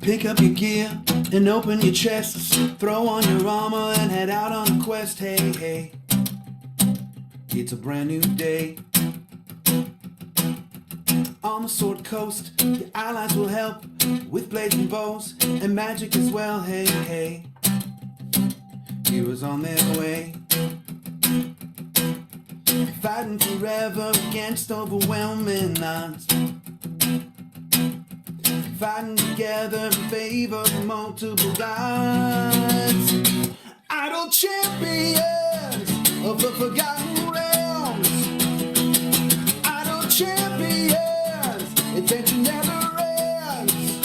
Pick up your gear and open your chests. Throw on your armor and head out on a quest. Hey, hey, it's a brand new day. On the Sword Coast, your allies will help with blades and bows and magic as well. Hey, hey, heroes on their way, fighting forever against overwhelming odds, fighting together in favor of multiple gods. Idle champions of the forgotten realms, idle champions, adventure never ends.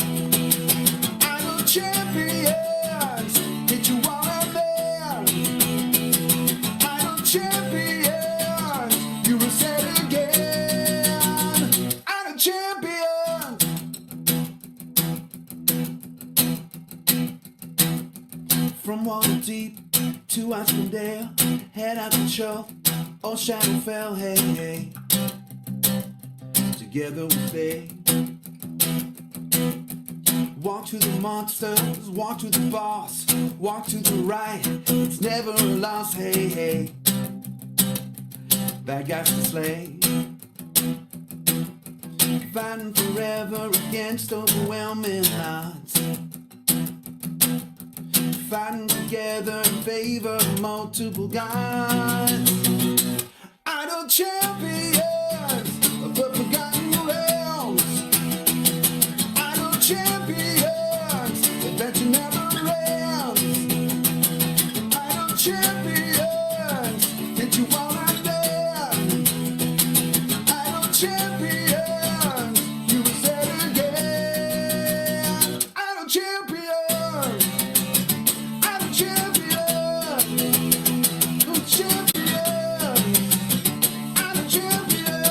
Idle champions, hit you all at man. Idle champions, you will say it again. Idle champions. From Waterdeep to Icewind, head out the shelf, all Shadowfell, hey, hey. Together we stay. Walk to the monsters, walk to the boss, walk to the right, it's never a loss, hey, hey. Bad guys to slay, fighting forever against overwhelming odds, fighting together in favor of multiple gods. Idle champions of the forgotten realms, idle champions, adventure never ends. Idle champions, hit you all at them. Idle champions, you will say it again. Idle champions, idle champions, idle champions, idle champions.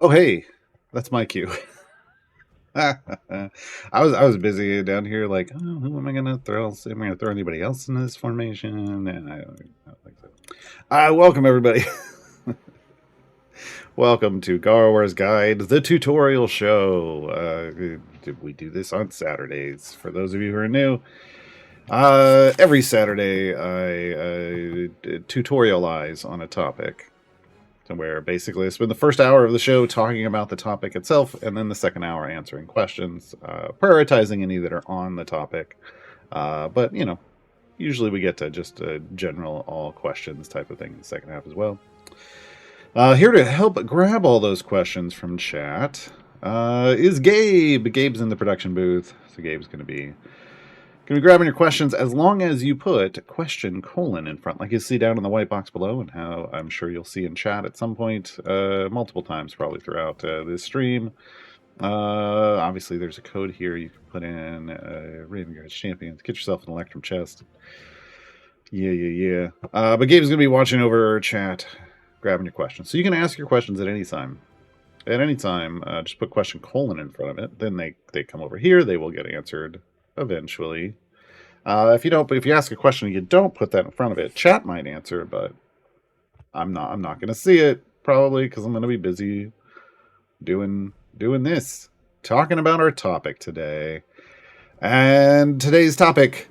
Oh, hey, that's my cue. I was busy down here, like, oh, who am I gonna throw? Am I gonna throw anybody else in this formation? And I don't think so. Welcome everybody. Welcome to Gaarawarr's Guide, the tutorial show. We do this on Saturdays. For those of you who are new, every Saturday I tutorialize on a topic. So where basically I spend the first hour of the show talking about the topic itself, and then the second hour answering questions, prioritizing any that are on the topic. But, you know, usually we get to just a general all questions type of thing in the second half as well. Here to help grab all those questions from chat is Gabe. Gabe's in the production booth, so Gabe's going to be grabbing your questions as long as you put question : in front, like you see down in the white box below, and how I'm sure you'll see in chat at some point, multiple times probably throughout this stream. Obviously, there's a code here you can put in, Ravengard's Champions. Get yourself an Electrum chest. Yeah. But Gabe's going to be watching over chat, grabbing your questions. So you can ask your questions at any time. At any time, just put question : in front of it. Then they come over here. They will get answered eventually. If you ask a question and you don't put that in front of it, chat might answer, but I'm not going to see it probably because I'm going to be busy doing this, talking about our topic today. And today's topic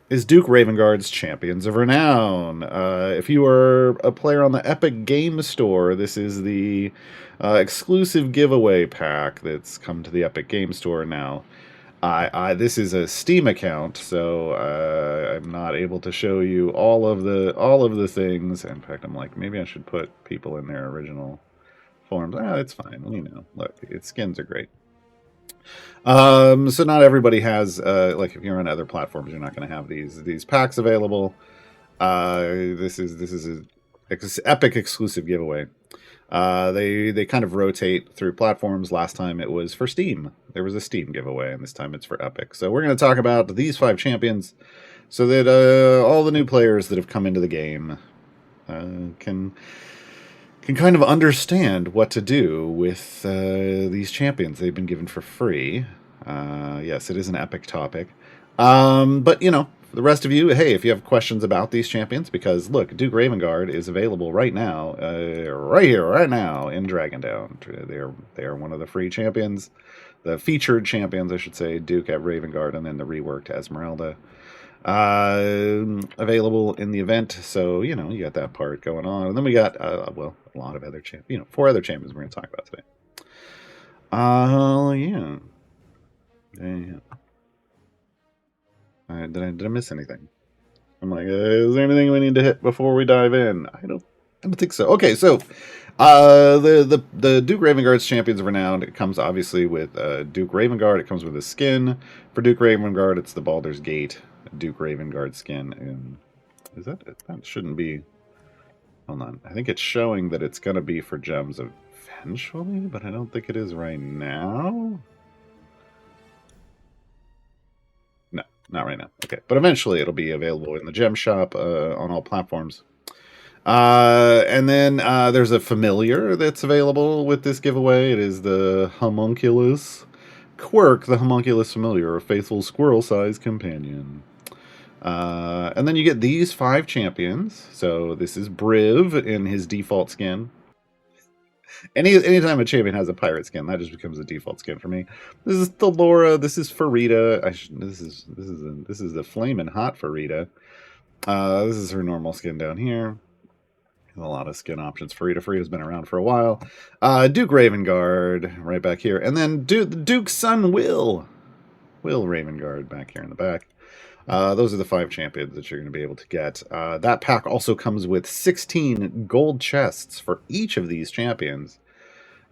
is Duke Ravengard's Champions of Renown. If you are a player on the Epic Game Store, this is the exclusive giveaway pack that's come to the Epic Game Store now. This is a Steam account, so I'm not able to show you all of the things. In fact, I'm like, maybe I should put people in their original forms. It's fine. You know, look, its skins are great. So not everybody has, like, if you're on other platforms, you're not going to have these packs available. This is an Epic exclusive giveaway. They kind of rotate through platforms. Last time it was for Steam. There was a Steam giveaway, and this time it's for Epic. So we're going to talk about these 5 champions so that all the new players that have come into the game can kind of understand what to do with these champions they've been given for free. Yes, it is an Epic topic. But, you know, For the rest of you, hey, if you have questions about these champions, because look, Duke Ravengard is available right now, right here, right now in Dragondown. They are one of the free champions, the featured champions, I should say. Duke at Ravengard, and then the reworked Esmeralda available in the event. So you know you got that part going on, and then we got well, a lot of other champions. 4 other champions we're going to talk about today. Yeah. Did I miss anything? I'm like, is there anything we need to hit before we dive in? I don't think so. Okay, so the Duke Ravengard's Champions of Renown, it comes obviously with Duke Ravengard. It comes with a skin for Duke Ravengard. It's the Baldur's Gate Duke Ravengard skin. And is that shouldn't be? Hold on, I think it's showing that it's gonna be for gems eventually, but I don't think it is right now. Not right now. Okay, but eventually it'll be available in the gem shop on all platforms. And then there's a familiar that's available with this giveaway. It is the Homunculus Quirk, the Homunculus Familiar, a faithful squirrel-sized companion. And then you get these 5 champions. So this is Briv in his default skin. Anytime a champion has a pirate skin, that just becomes a default skin for me. This is Thellora. This is Farideh. This is the flaming hot Farideh. This is her normal skin down here. A lot of skin options. Farideh's been around for a while. Duke Ravengard right back here, and then Duke's son Wyll Ravengard back here in the back. Those are the 5 champions that you're going to be able to get. That pack also comes with 16 gold chests for each of these champions,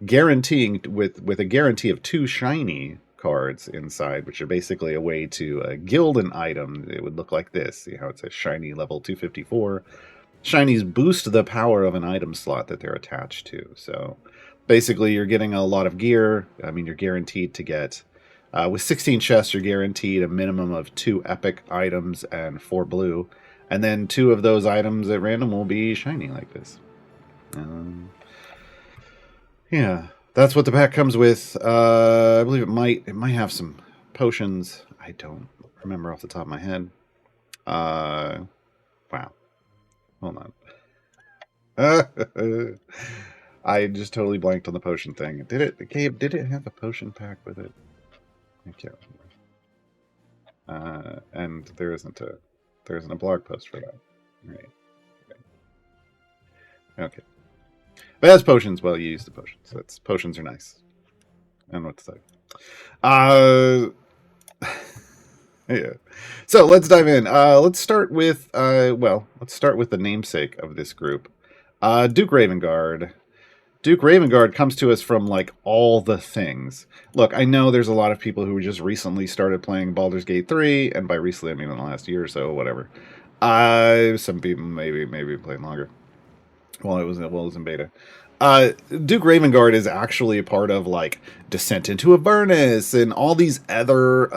guaranteeing with a guarantee of 2 shiny cards inside, which are basically a way to guild an item. It would look like this. See how it says shiny level 254. Shinies boost the power of an item slot that they're attached to. So basically you're getting a lot of gear. I mean, you're guaranteed to get with 16 chests, you're guaranteed a minimum of 2 epic items and 4 blue. And then 2 of those items at random will be shiny like this. Yeah, that's what the pack comes with. I believe it might have some potions. I don't remember off the top of my head. Wow. Hold on. I just totally blanked on the potion thing. Did it have a potion pack with it? I can't remember. And there isn't a blog post for that. Right. Okay. But as potions, well, you use the potions. Potions are nice. I don't know what to say. Yeah. So let's dive in. Let's start with the namesake of this group, Duke Ravengard. Duke Ravengard comes to us from, like, all the things. Look, I know there's a lot of people who just recently started playing Baldur's Gate 3, and by recently, I mean in the last year or so, whatever. Some people maybe playing longer. Well, it was in beta. Duke Ravengard is actually a part of, like, Descent into Avernus and all these other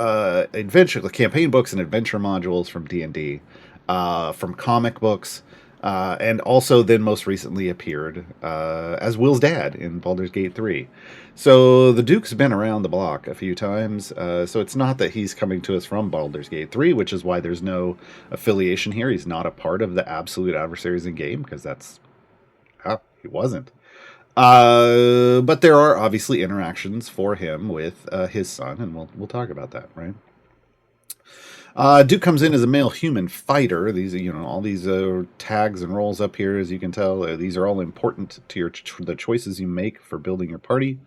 campaign books and adventure modules from D&D, from comic books. And also then most recently appeared as Wyll's dad in Baldur's Gate 3. So the Duke's been around the block a few times. So it's not that he's coming to us from Baldur's Gate 3, which is why there's no affiliation here. He's not a part of the absolute adversaries in game, because he wasn't. But there are obviously interactions for him with his son, and we'll talk about that, right? Duke comes in as a male human fighter. These are, all these tags and roles up here, as you can tell. These are all important to the choices you make for building your party.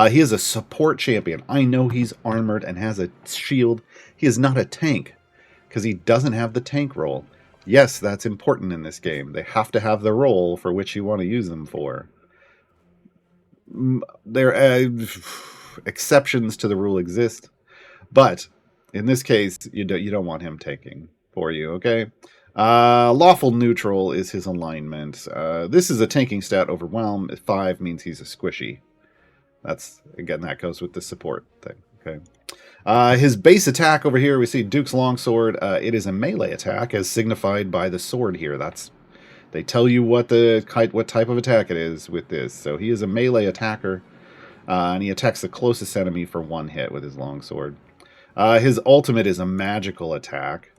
He is a support champion. I know he's armored and has a shield. He is not a tank, because he doesn't have the tank role. Yes, that's important in this game. They have to have the role for which you want to use them for. Exceptions to the rule exist, but in this case, you don't want him taking for you, okay? Lawful neutral is his alignment. This is a tanking stat. Overwhelm 5 means he's a squishy. That goes with the support thing, okay? His base attack over here, we see Duke's longsword. It is a melee attack, as signified by the sword here. They tell you what type of attack it is with this. So he is a melee attacker, and he attacks the closest enemy for 1 hit with his longsword. His ultimate is a magical attack.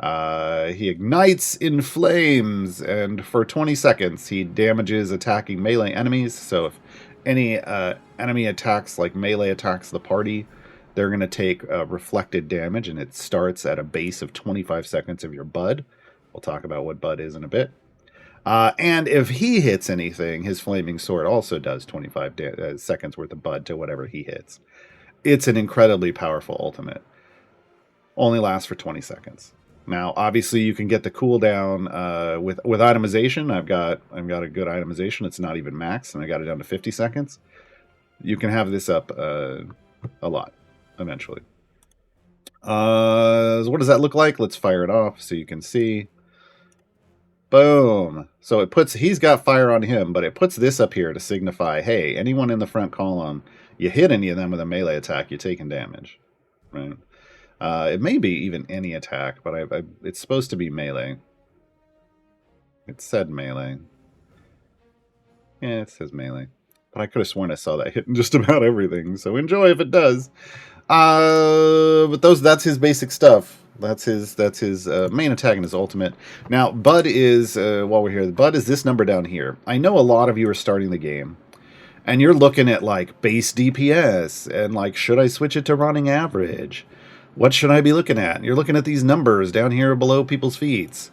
He ignites in flames, and for 20 seconds, he damages attacking melee enemies. So if any enemy attacks, like melee attacks the party, they're going to take reflected damage, and it starts at a base of 25 seconds of your Bud. We'll talk about what Bud is in a bit. And if he hits anything, his flaming sword also does 25 seconds worth of Bud to whatever he hits. It's an incredibly powerful ultimate. Only lasts for 20 seconds. Now, obviously, you can get the cooldown with itemization. I've got a good itemization. It's not even max, and I got it down to 50 seconds. You can have this up a lot eventually. So what does that look like? Let's fire it off so you can see. Boom. So it puts, he's got fire on him, but it puts this up here to signify, hey, anyone in the front column, you hit any of them with a melee attack, you're taking damage. Right? It may be even any attack, but it's supposed to be melee. It said melee. Yeah, it says melee. But I could have sworn I saw that hitting just about everything, so enjoy if it does. But that's his basic stuff. That's his main attack and his ultimate. Now, Bud is, while we're here, Bud is this number down here. I know a lot of you are starting the game, and you're looking at, like, base DPS, and, like, should I switch it to running average? What should I be looking at? You're looking at these numbers down here below people's feet.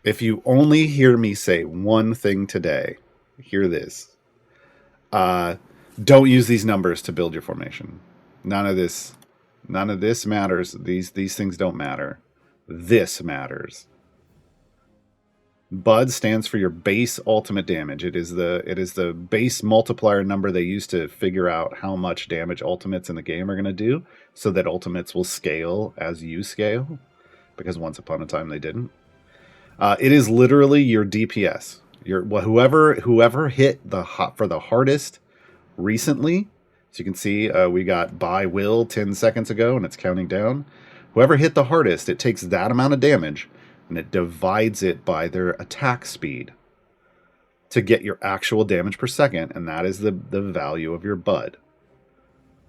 If you only hear me say one thing today, hear this. Don't use these numbers to build your formation. None of this matters. These things don't matter. This matters. Bud stands for your base ultimate damage. It is the base multiplier number they use to figure out how much damage ultimates in the game are going to do, so that ultimates will scale as you scale, because once upon a time they didn't. It is literally your DPS. Whoever hit for the hardest recently. So you can see we got by Wyll 10 seconds ago, and it's counting down. Whoever hit the hardest, it takes that amount of damage, and it divides it by their attack speed to get your actual damage per second, and that is the value of your Bud.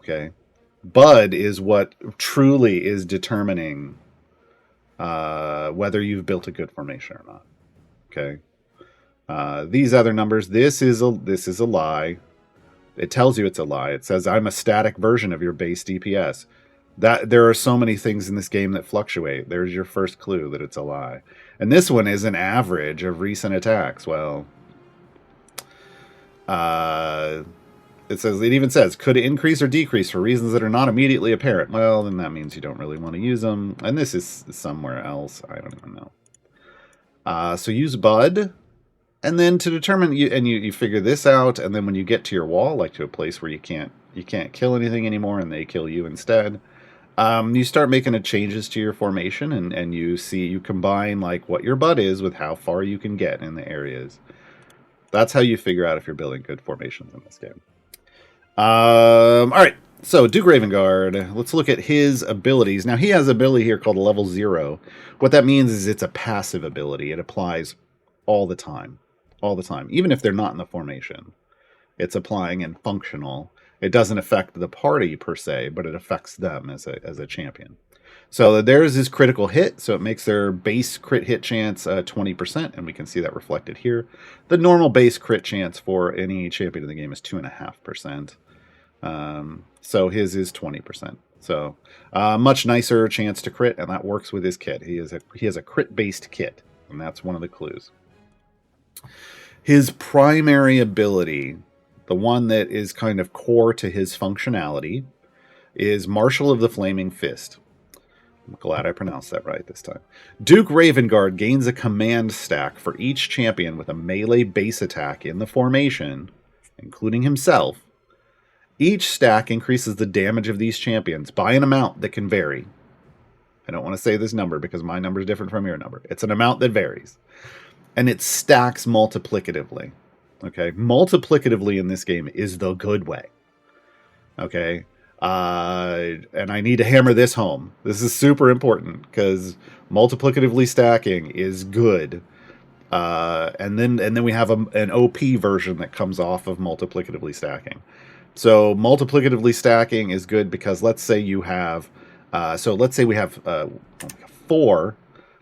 Okay? Bud is what truly is determining whether you've built a good formation or not. Okay? These other numbers, this is a lie. It tells you it's a lie. It says, I'm a static version of your base DPS. That there are so many things in this game that fluctuate. There's your first clue that it's a lie. And this one is an average of recent attacks. Well, it even says, could it increase or decrease for reasons that are not immediately apparent? Well, then that means you don't really want to use them. And this is somewhere else. I don't even know. So use Bud. And then to determine, you figure this out, and then when you get to your wall, like to a place where you can't kill anything anymore, and they kill you instead, you start making changes to your formation, and you combine like what your Bud is with how far you can get in the areas. That's how you figure out if you're building good formations in this game. All right, so Duke Ravengard. Let's look at his abilities. Now he has an ability here called Level 0. What that means is it's a passive ability. It applies all the time. All the time, even if they're not in the formation. It's applying and functional. It doesn't affect the party per se, but it affects them as a champion. So there's his critical hit, so it makes their base crit hit chance 20%, and we can see that reflected here. The normal base crit chance for any champion in the game is 2.5%. So his is 20%. So much nicer chance to crit, and that works with his kit. He has a crit-based kit, and that's one of the clues. His primary ability, the one that is kind of core to his functionality, is Marshal of the Flaming Fist. I'm glad I pronounced that right this time. Duke Ravengard gains a command stack for each champion with a melee base attack in the formation, including himself. Each stack increases the damage of these champions by an amount that can vary. I don't want to say this number because my number is different from your number. It's an amount that varies. And it stacks multiplicatively. Okay? Multiplicatively in this game is the good way. Okay? And I need to hammer this home. This is super important because multiplicatively stacking is good. And then we have an OP version that comes off of multiplicatively stacking. So multiplicatively stacking is good because let's say you have, let's say we have 4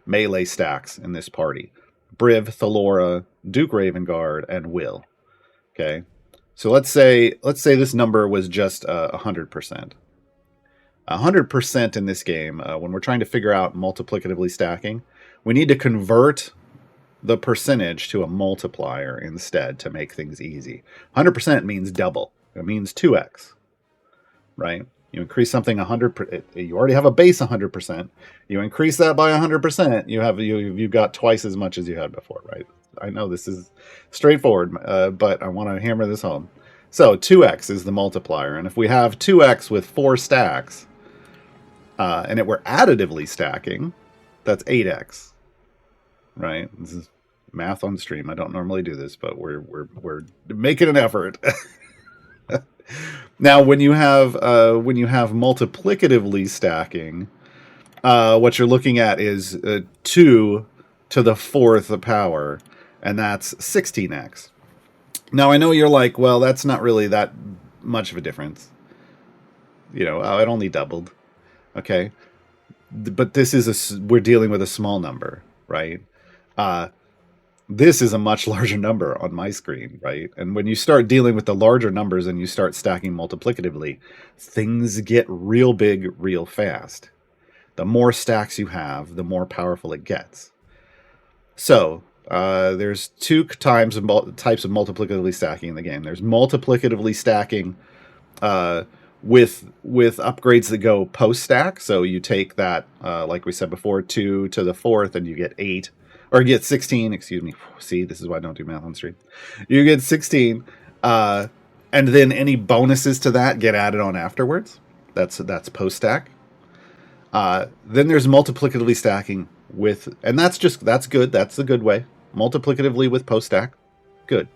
melee stacks in this party: Briv, Thellora, Duke Ravengard, and Wyll. Okay, so let's say this number was just 100%. 100% in this game, when we're trying to figure out multiplicatively stacking, we need to convert the percentage to a multiplier instead to make things easy. 100% means double. It means 2x, right? You increase something 100%. You already have a base 100%. You increase that by 100%. You've got twice as much as you had before, right? I know this is straightforward, but I want to hammer this home. So 2x is the multiplier, and if we have 2x with 4 stacks, and we're additively stacking, that's 8x, right? This is math on stream. I don't normally do this, but we're making an effort. Now, when you have multiplicatively stacking, what you're looking at is 2 to the 4th power, and that's 16x. Now, I know you're like, well, that's not really that much of a difference. It only doubled. Okay, but we're dealing with a small number, right? This is a much larger number on my screen, right? And when you start dealing with the larger numbers and you start stacking multiplicatively, things get real big real fast. The more stacks you have, the more powerful it gets. So there's 2 types of multiplicatively stacking in the game. There's multiplicatively stacking with upgrades that go post stack. So you take that, like we said before, 2 to the 4th, and you get 8. Or you get 16, excuse me. See, this is why I don't do math on stream. You get 16, and then any bonuses to that get added on afterwards. That's post stack. Then there's multiplicatively stacking and that's good. That's the good way. Multiplicatively with post stack, good.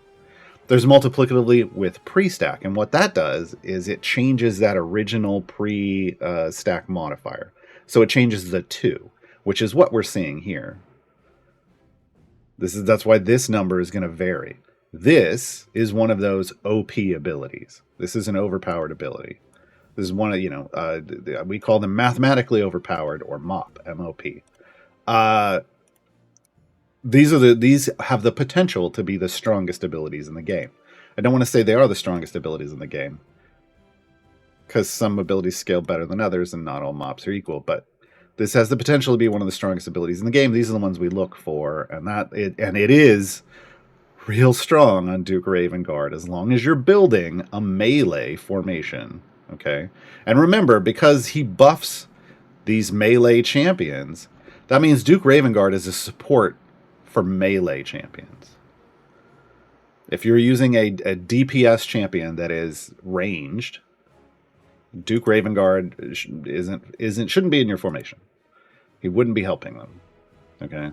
There's multiplicatively with pre-stack, and what that does is it changes that original pre-stack modifier. So it changes the 2, which is what we're seeing here. That's why this number is going to vary. This is one of those OP abilities. This is an overpowered ability. This is one of, we call them mathematically overpowered, or MOP, M-O-P. These have the potential to be the strongest abilities in the game. I don't want to say they are the strongest abilities in the game, because some abilities scale better than others, and not all MOPs are equal, but this has the potential to be one of the strongest abilities in the game. These are the ones we look for, and it is real strong on Duke Ravengard as long as you're building a melee formation. Okay, and remember, because he buffs these melee champions, that means Duke Ravengard is a support for melee champions. If you're using a DPS champion that is ranged, Duke Ravengard shouldn't be in your formation. He wouldn't be helping them. Okay,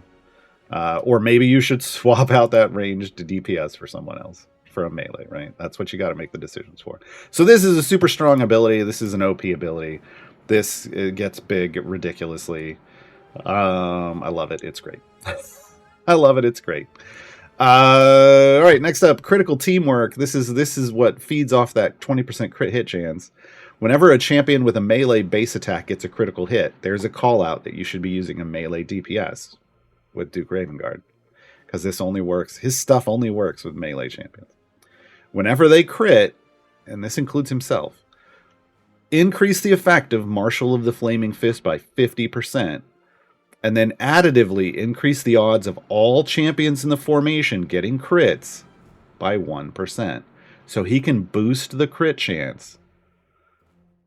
or maybe you should swap out that ranged DPS for someone else, for a melee, right? That's what you got to make the decisions for. So this is a super strong ability. This is an OP ability. This gets big ridiculously. I love it. It's great. I love it. It's great. All right, next up, critical teamwork. This is what feeds off that 20% crit hit chance. Whenever a champion with a melee base attack gets a critical hit, there's a call out that you should be using a melee DPS with Duke Ravengard, because this only works. His stuff only works with melee champions. Whenever they crit, and this includes himself, increase the effect of Marshal of the Flaming Fist by 50%, and then additively increase the odds of all champions in the formation getting crits by 1%. So he can boost the crit chance.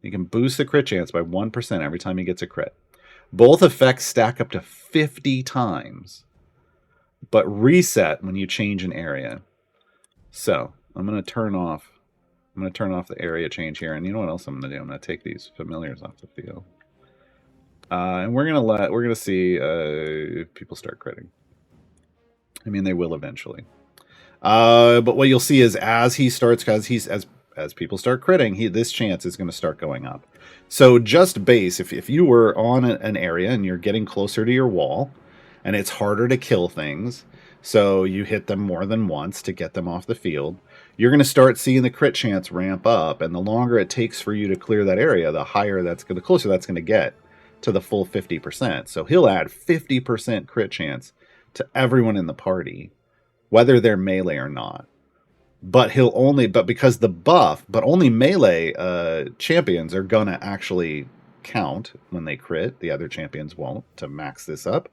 He can boost the crit chance by 1% every time he gets a crit. Both effects stack up to 50 times, but reset when you change an area. So I'm going to turn off the area change here, and you know what else I'm going to do? I'm going to take these familiars off the field, and we're going to see if people start critting. I mean, they will eventually. But what you'll see is as people start critting, this chance is going to start going up. So just base, if you were on an area and you're getting closer to your wall, and it's harder to kill things, so you hit them more than once to get them off the field, you're going to start seeing the crit chance ramp up, and the longer it takes for you to clear that area, the closer that's going to get to the full 50%. So he'll add 50% crit chance to everyone in the party, whether they're melee or not. But because the buff, but only melee champions are going to actually count when they crit. The other champions won't, to max this up.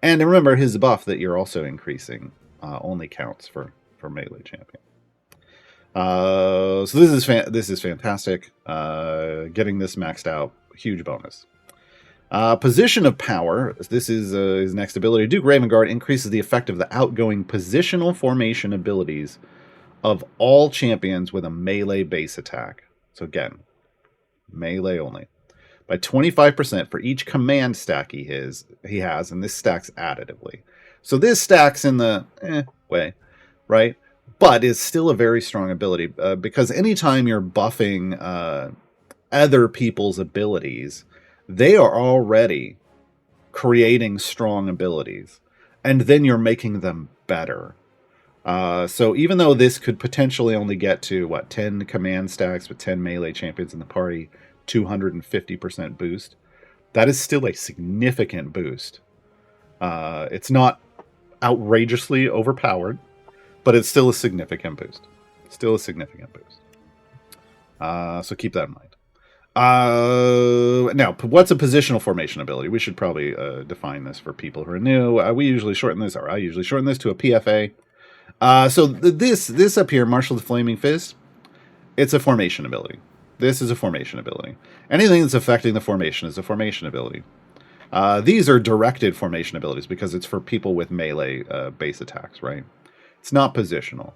And remember, his buff that you're also increasing only counts for melee champion. So this is fantastic. Getting this maxed out, huge bonus. Position of power. This is his next ability. Duke Ravengard increases the effect of the outgoing positional formation abilities of all champions with a melee base attack. So again, melee only. By 25% for each command stack he has, and this stacks additively. So this stacks in the way, right? But it's still a very strong ability because anytime you're buffing other people's abilities, they are already creating strong abilities, and then you're making them better. So even though this could potentially only get to 10 command stacks with 10 melee champions in the party, 250% boost, that is still a significant boost. It's not outrageously overpowered, but it's still a significant boost. So keep that in mind. Now, what's a positional formation ability? We should probably define this for people who are new. I usually shorten this to a PFA. So this up here, Marshal the Flaming Fist, it's a formation ability. This is a formation ability. Anything that's affecting the formation is a formation ability. These are directed formation abilities because it's for people with melee base attacks, right? It's not positional.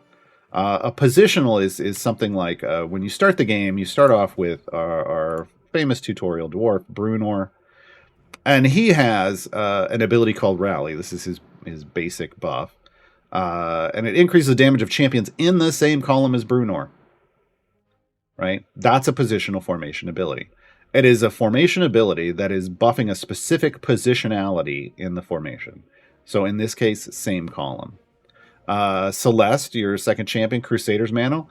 A positional is something like when you start the game, you start off with our famous tutorial dwarf, Bruenor, and he has an ability called Rally. This is his basic buff. And it increases the damage of champions in the same column as Bruenor. Right? That's a positional formation ability. It is a formation ability that is buffing a specific positionality in the formation. So in this case, same column. Celeste, your second champion, Crusader's Mantle,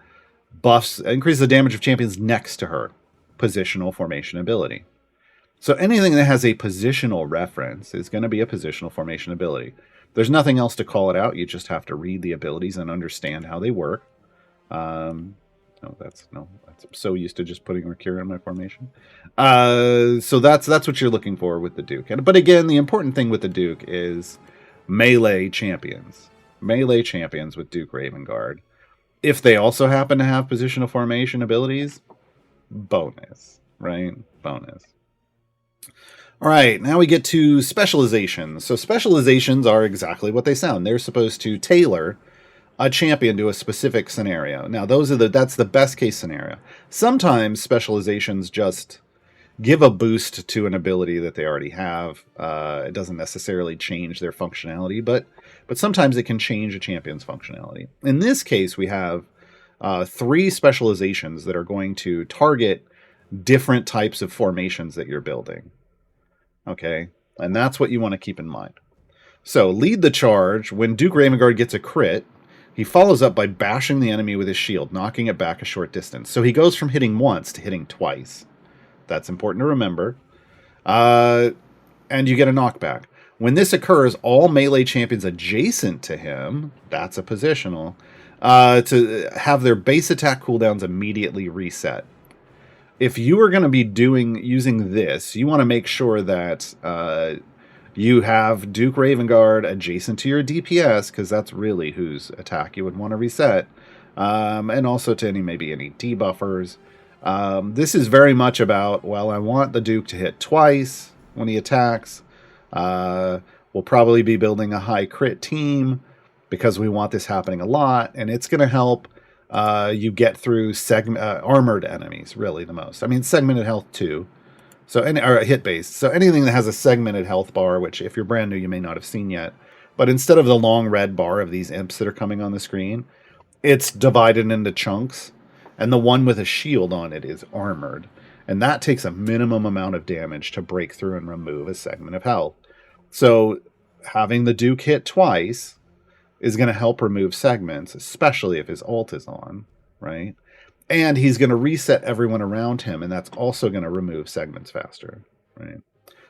increases the damage of champions next to her. Positional formation ability. So anything that has a positional reference is going to be a positional formation ability. There's nothing else to call it out. You just have to read the abilities and understand how they work. I'm so used to just putting Mercurial in my formation. So that's what you're looking for with the Duke. But again, the important thing with the Duke is melee champions. Melee champions with Duke Ravengard. If they also happen to have positional formation abilities, bonus, right? Bonus. All right, now we get to specializations. So specializations are exactly what they sound. They're supposed to tailor a champion to a specific scenario. Now, that's the best case scenario. Sometimes specializations just give a boost to an ability that they already have. It doesn't necessarily change their functionality, but sometimes it can change a champion's functionality. In this case, we have 3 specializations that are going to target different types of formations that you're building. Okay, and that's what you want to keep in mind. So, lead the charge. When Duke Ravengard gets a crit, he follows up by bashing the enemy with his shield, knocking it back a short distance. So he goes from hitting once to hitting twice. That's important to remember. And you get a knockback. When this occurs, all melee champions adjacent to him, that's a positional, to have their base attack cooldowns immediately reset. If you are going to be using this, you want to make sure that you have Duke Ravengard adjacent to your DPS, because that's really whose attack you would want to reset, and also to maybe any debuffers. This is very much about, well, I want the Duke to hit twice when he attacks. We'll probably be building a high crit team because we want this happening a lot, and it's going to help you get through armored enemies, really the most. I mean, segmented health too. So, or hit based. So anything that has a segmented health bar, which if you're brand new, you may not have seen yet. But instead of the long red bar of these imps that are coming on the screen, it's divided into chunks. And the one with a shield on it is armored. And that takes a minimum amount of damage to break through and remove a segment of health. So having the Duke hit twice is going to help remove segments, especially if his ult is on. right? And he's going to reset everyone around him, and that's also going to remove segments faster, right?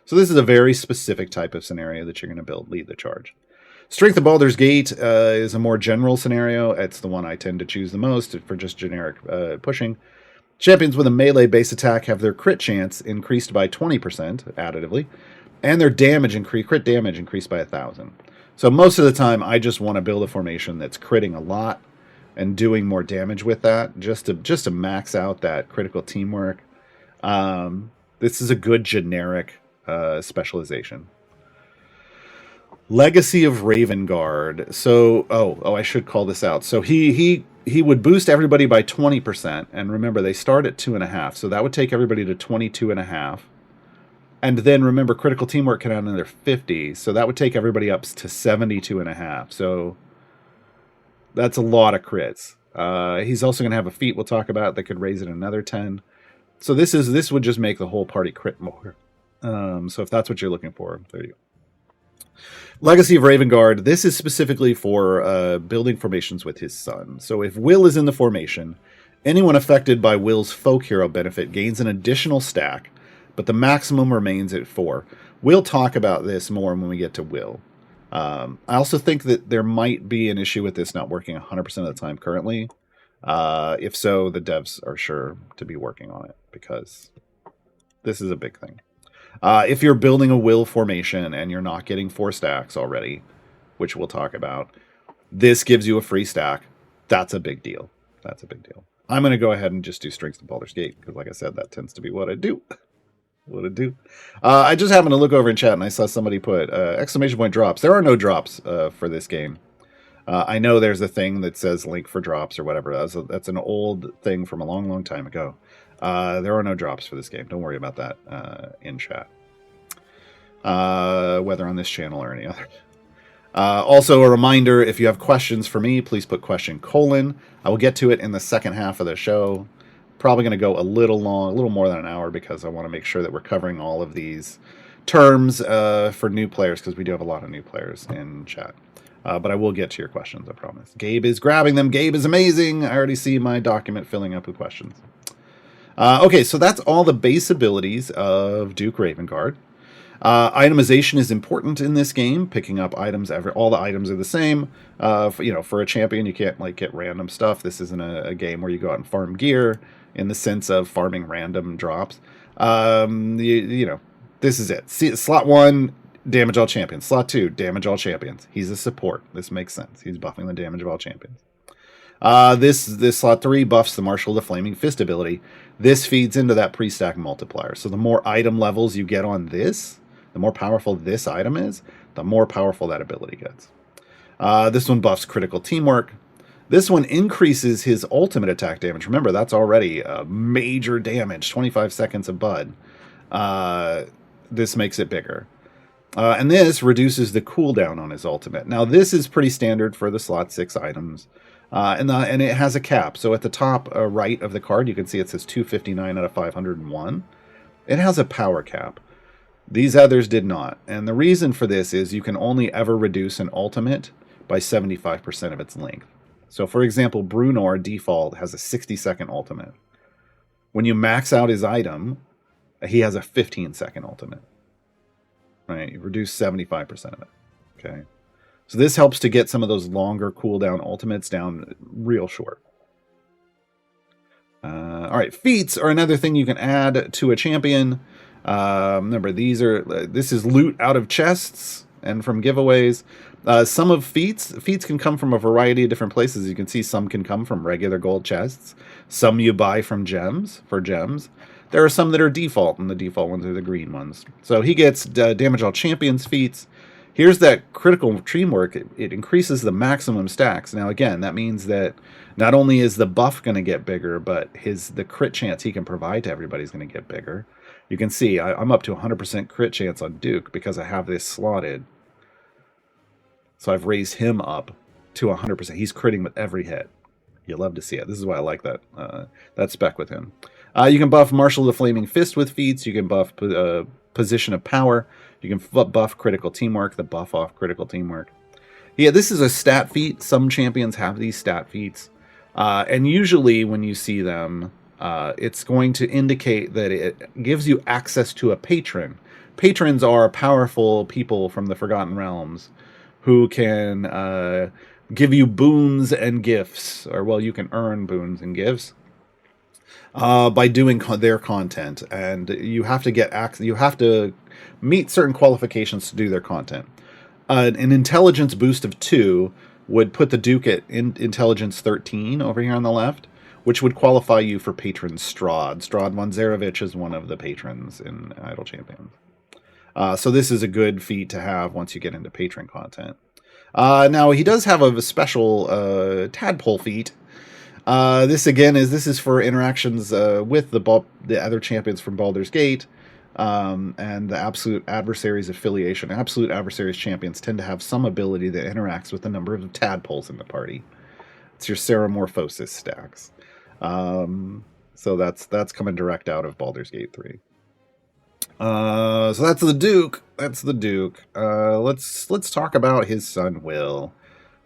So this is a very specific type of scenario that you're going to lead the charge. Strength of Baldur's Gate is a more general scenario. It's the one I tend to choose the most for just generic pushing. Champions with a melee base attack have their crit chance increased by 20% additively, and their crit damage increased by 1,000. So most of the time, I just want to build a formation that's critting a lot and doing more damage with that, just to max out that critical teamwork. This is a good generic specialization. Legacy of Ravengard. So, I should call this out. So he would boost everybody by 20%, and remember they start at 2.5, so that would take everybody to 22.5. And then remember, critical teamwork can add another 50, so that would take everybody up to 72.5. So that's a lot of crits. He's also going to have a feat we'll talk about that could raise it another 10. So this would just make the whole party crit more. So if that's what you're looking for, there you go. Legacy of Ravengard. This is specifically for building formations with his son. So if Wyll is in the formation, anyone affected by Wyll's folk hero benefit gains an additional stack, but the maximum remains at 4. We'll talk about this more when we get to Wyll. I also think that there might be an issue with this not working 100% of the time currently. If so, the devs are sure to be working on it, because this is a big thing. If you're building a Wyll formation and you're not getting 4 stacks already, which we'll talk about, this gives you a free stack. That's a big deal. That's a big deal. I'm going to go ahead and just do Strength of Baldur's Gate, because like I said, that tends to be what I do. I just happened to look over in chat and I saw somebody put exclamation point drops. There are no drops for this game. I know there's a thing that says link for drops or whatever. That's an old thing from a long, long time ago. There are no drops for this game. Don't worry about that in chat. Whether on this channel or any other. Also, a reminder, if you have questions for me, please put question : I will get to it in the second half of the show. Probably going to go a little more than an hour, because I want to make sure that we're covering all of these terms for new players, because we do have a lot of new players in chat. But I will get to your questions, I promise. Gabe is grabbing them. Gabe is amazing. I already see my document filling up with questions. Okay, so that's all the base abilities of Duke Ravengard. Itemization is important in this game. Picking up items, all the items are the same. For a champion, you can't get random stuff. This isn't a game where you go out and farm gear in the sense of farming random drops. This is it. See, slot 1, damage all champions. Slot 2, damage all champions. He's a support. This makes sense. He's buffing the damage of all champions. This slot 3 buffs the Marshal of the Flaming Fist ability. This feeds into that pre-stack multiplier. So the more item levels you get on this, the more powerful this item is, the more powerful that ability gets. This one buffs critical teamwork. This one increases his ultimate attack damage. Remember, that's already major damage, 25 seconds of Bud. This makes it bigger. And this reduces the cooldown on his ultimate. Now, this is pretty standard for the slot 6 items. And it has a cap. So at the top right of the card, you can see it says 259 out of 501. It has a power cap. These others did not. And the reason for this is you can only ever reduce an ultimate by 75% of its length. So for example, Brunor default has a 60-second ultimate. When you max out his item, he has a 15-second ultimate. Right? You reduce 75% of it. Okay. So this helps to get some of those longer cooldown ultimates down real short. All right, feats are another thing you can add to a champion. Remember, this is loot out of chests and from giveaways. Some of feats can come from a variety of different places. You can see some can come from regular gold chests. Some you buy from gems. There are some that are default, and the default ones are the green ones. So he gets damage all champions feats. Here's that critical teamwork. It increases the maximum stacks. Now, again, that means that not only is the buff going to get bigger, but the crit chance he can provide to everybody is going to get bigger. You can see I'm up to 100% crit chance on Duke because I have this slotted. So I've raised him up to 100%. He's critting with every hit. You love to see it. This is why I like that spec with him. You can buff Marshal of the Flaming Fist with feats. You can buff Position of Power. You can buff critical teamwork, the buff off critical teamwork. Yeah, this is a stat feat. Some champions have these stat feats. And usually when you see them, it's going to indicate that it gives you access to a patron. Patrons are powerful people from the Forgotten Realms who can give you boons and gifts, or well, you can earn boons and gifts by doing their content, and you have to get access. You have to meet certain qualifications to do their content. An intelligence boost of 2 would put the Duke at intelligence 13 over here on the left, which would qualify you for patron Strahd. Strahd von Zarevich is one of the patrons in Idle Champions. So this is a good feat to have once you get into patron content. Now he does have a special tadpole feat. This is for interactions with the other champions from Baldur's Gate. And the Absolute Adversaries affiliation. Absolute Adversaries champions tend to have some ability that interacts with the number of tadpoles in the party. It's your Ceramorphosis stacks. So that's coming direct out of Baldur's Gate 3. So that's the Duke. Let's talk about his son Wyll.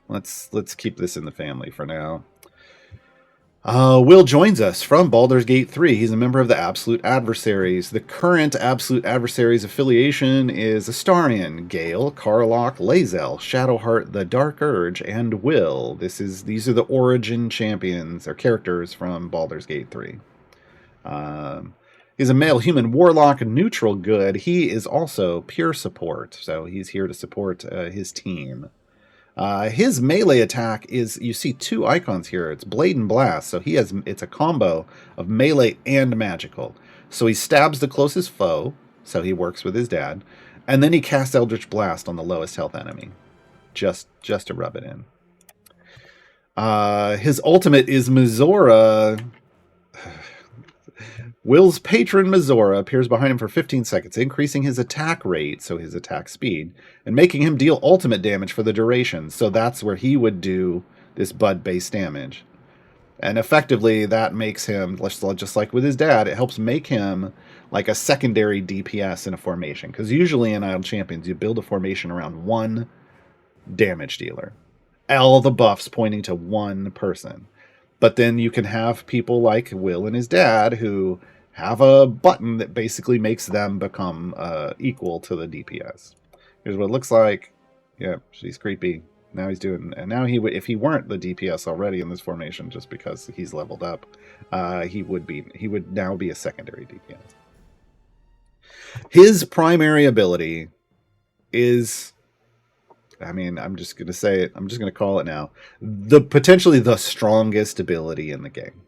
Let's keep this in the family for now. Wyll joins us from Baldur's Gate 3. He's a member of the Absolute Adversaries. The current Absolute Adversaries affiliation is Astarion, Gale, Karlach, Lae'zel, Shadowheart, the Dark Urge, and Wyll. These are the origin champions or characters from Baldur's Gate 3. He's a male human warlock, neutral good. He is also pure support, so he's here to support his team. His melee attack is, you see 2 icons here. It's Blade and Blast, so it's a combo of melee and magical. So he stabs the closest foe, so he works with his dad, and then he casts Eldritch Blast on the lowest health enemy, just to rub it in. His ultimate is Mizora. Wyll's patron Mizora appears behind him for 15 seconds, increasing his attack rate, so his attack speed, and making him deal ultimate damage for the duration. So that's where he would do this Bud-based damage. And effectively, that makes him, just like with his dad, it helps make him like a secondary DPS in a formation. Because usually in Idle Champions, you build a formation around one damage dealer. All the buffs pointing to one person. But then you can have people like Wyll and his dad who have a button that basically makes them become equal to the DPS. Here's what it looks like. Yeah, she's creepy. Now he's doing, and now if he weren't the DPS already in this formation, just because he's leveled up, he would now be a secondary DPS. His primary ability is, I'm just going to say it. I'm just going to call it now. Potentially the strongest ability in the game.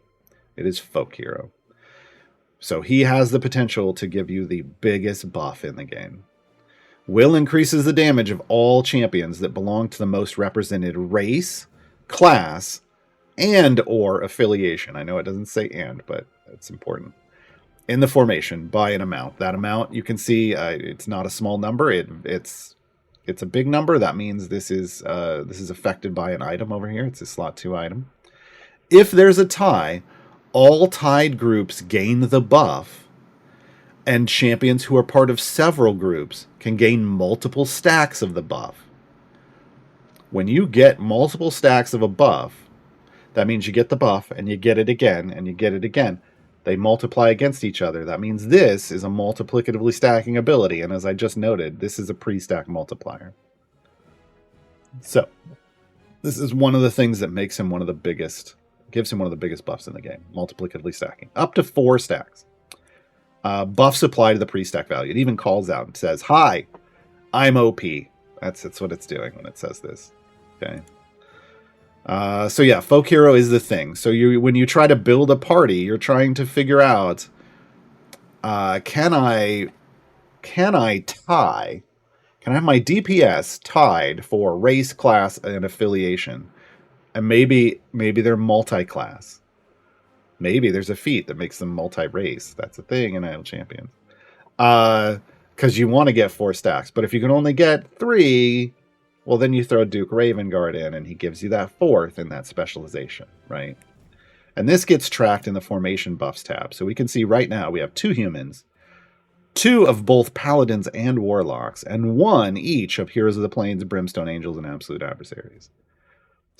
It is Folk Hero. So he has the potential to give you the biggest buff in the game. Wyll increases the damage of all champions that belong to the most represented race, class, and or affiliation. I know it doesn't say and, but it's important. In the formation by an amount. That amount, you can see it's not a small number. It's a big number. That means this is affected by an item over here. It's a slot 2 item. If there's a tie, all tied groups gain the buff, and champions who are part of several groups can gain multiple stacks of the buff. When you get multiple stacks of a buff, that means you get the buff, and you get it again, and you get it again. They multiply against each other. That means this is a multiplicatively stacking ability, and as I just noted, this is a pre-stack multiplier. So, this is one of the things that makes him gives him one of the biggest buffs in the game, multiplicatively stacking. Up to 4 stacks. Buffs apply to the pre-stack value. It even calls out and says, "Hi, I'm OP." That's what it's doing when it says this. Okay. So yeah, Folk Hero is the thing. So when you try to build a party, you're trying to figure out, can I have my DPS tied for race, class, and affiliation? And maybe they're multi-class. Maybe there's a feat that makes them multi-race. That's a thing in Idle Champions. Because you want to get 4 stacks. But if you can only get 3, well, then you throw Duke Ravengard in, and he gives you that 4th in that specialization, right? And this gets tracked in the Formation Buffs tab. So we can see right now we have 2 humans, 2 of both Paladins and Warlocks, and 1 each of Heroes of the Plains, Brimstone Angels, and Absolute Adversaries.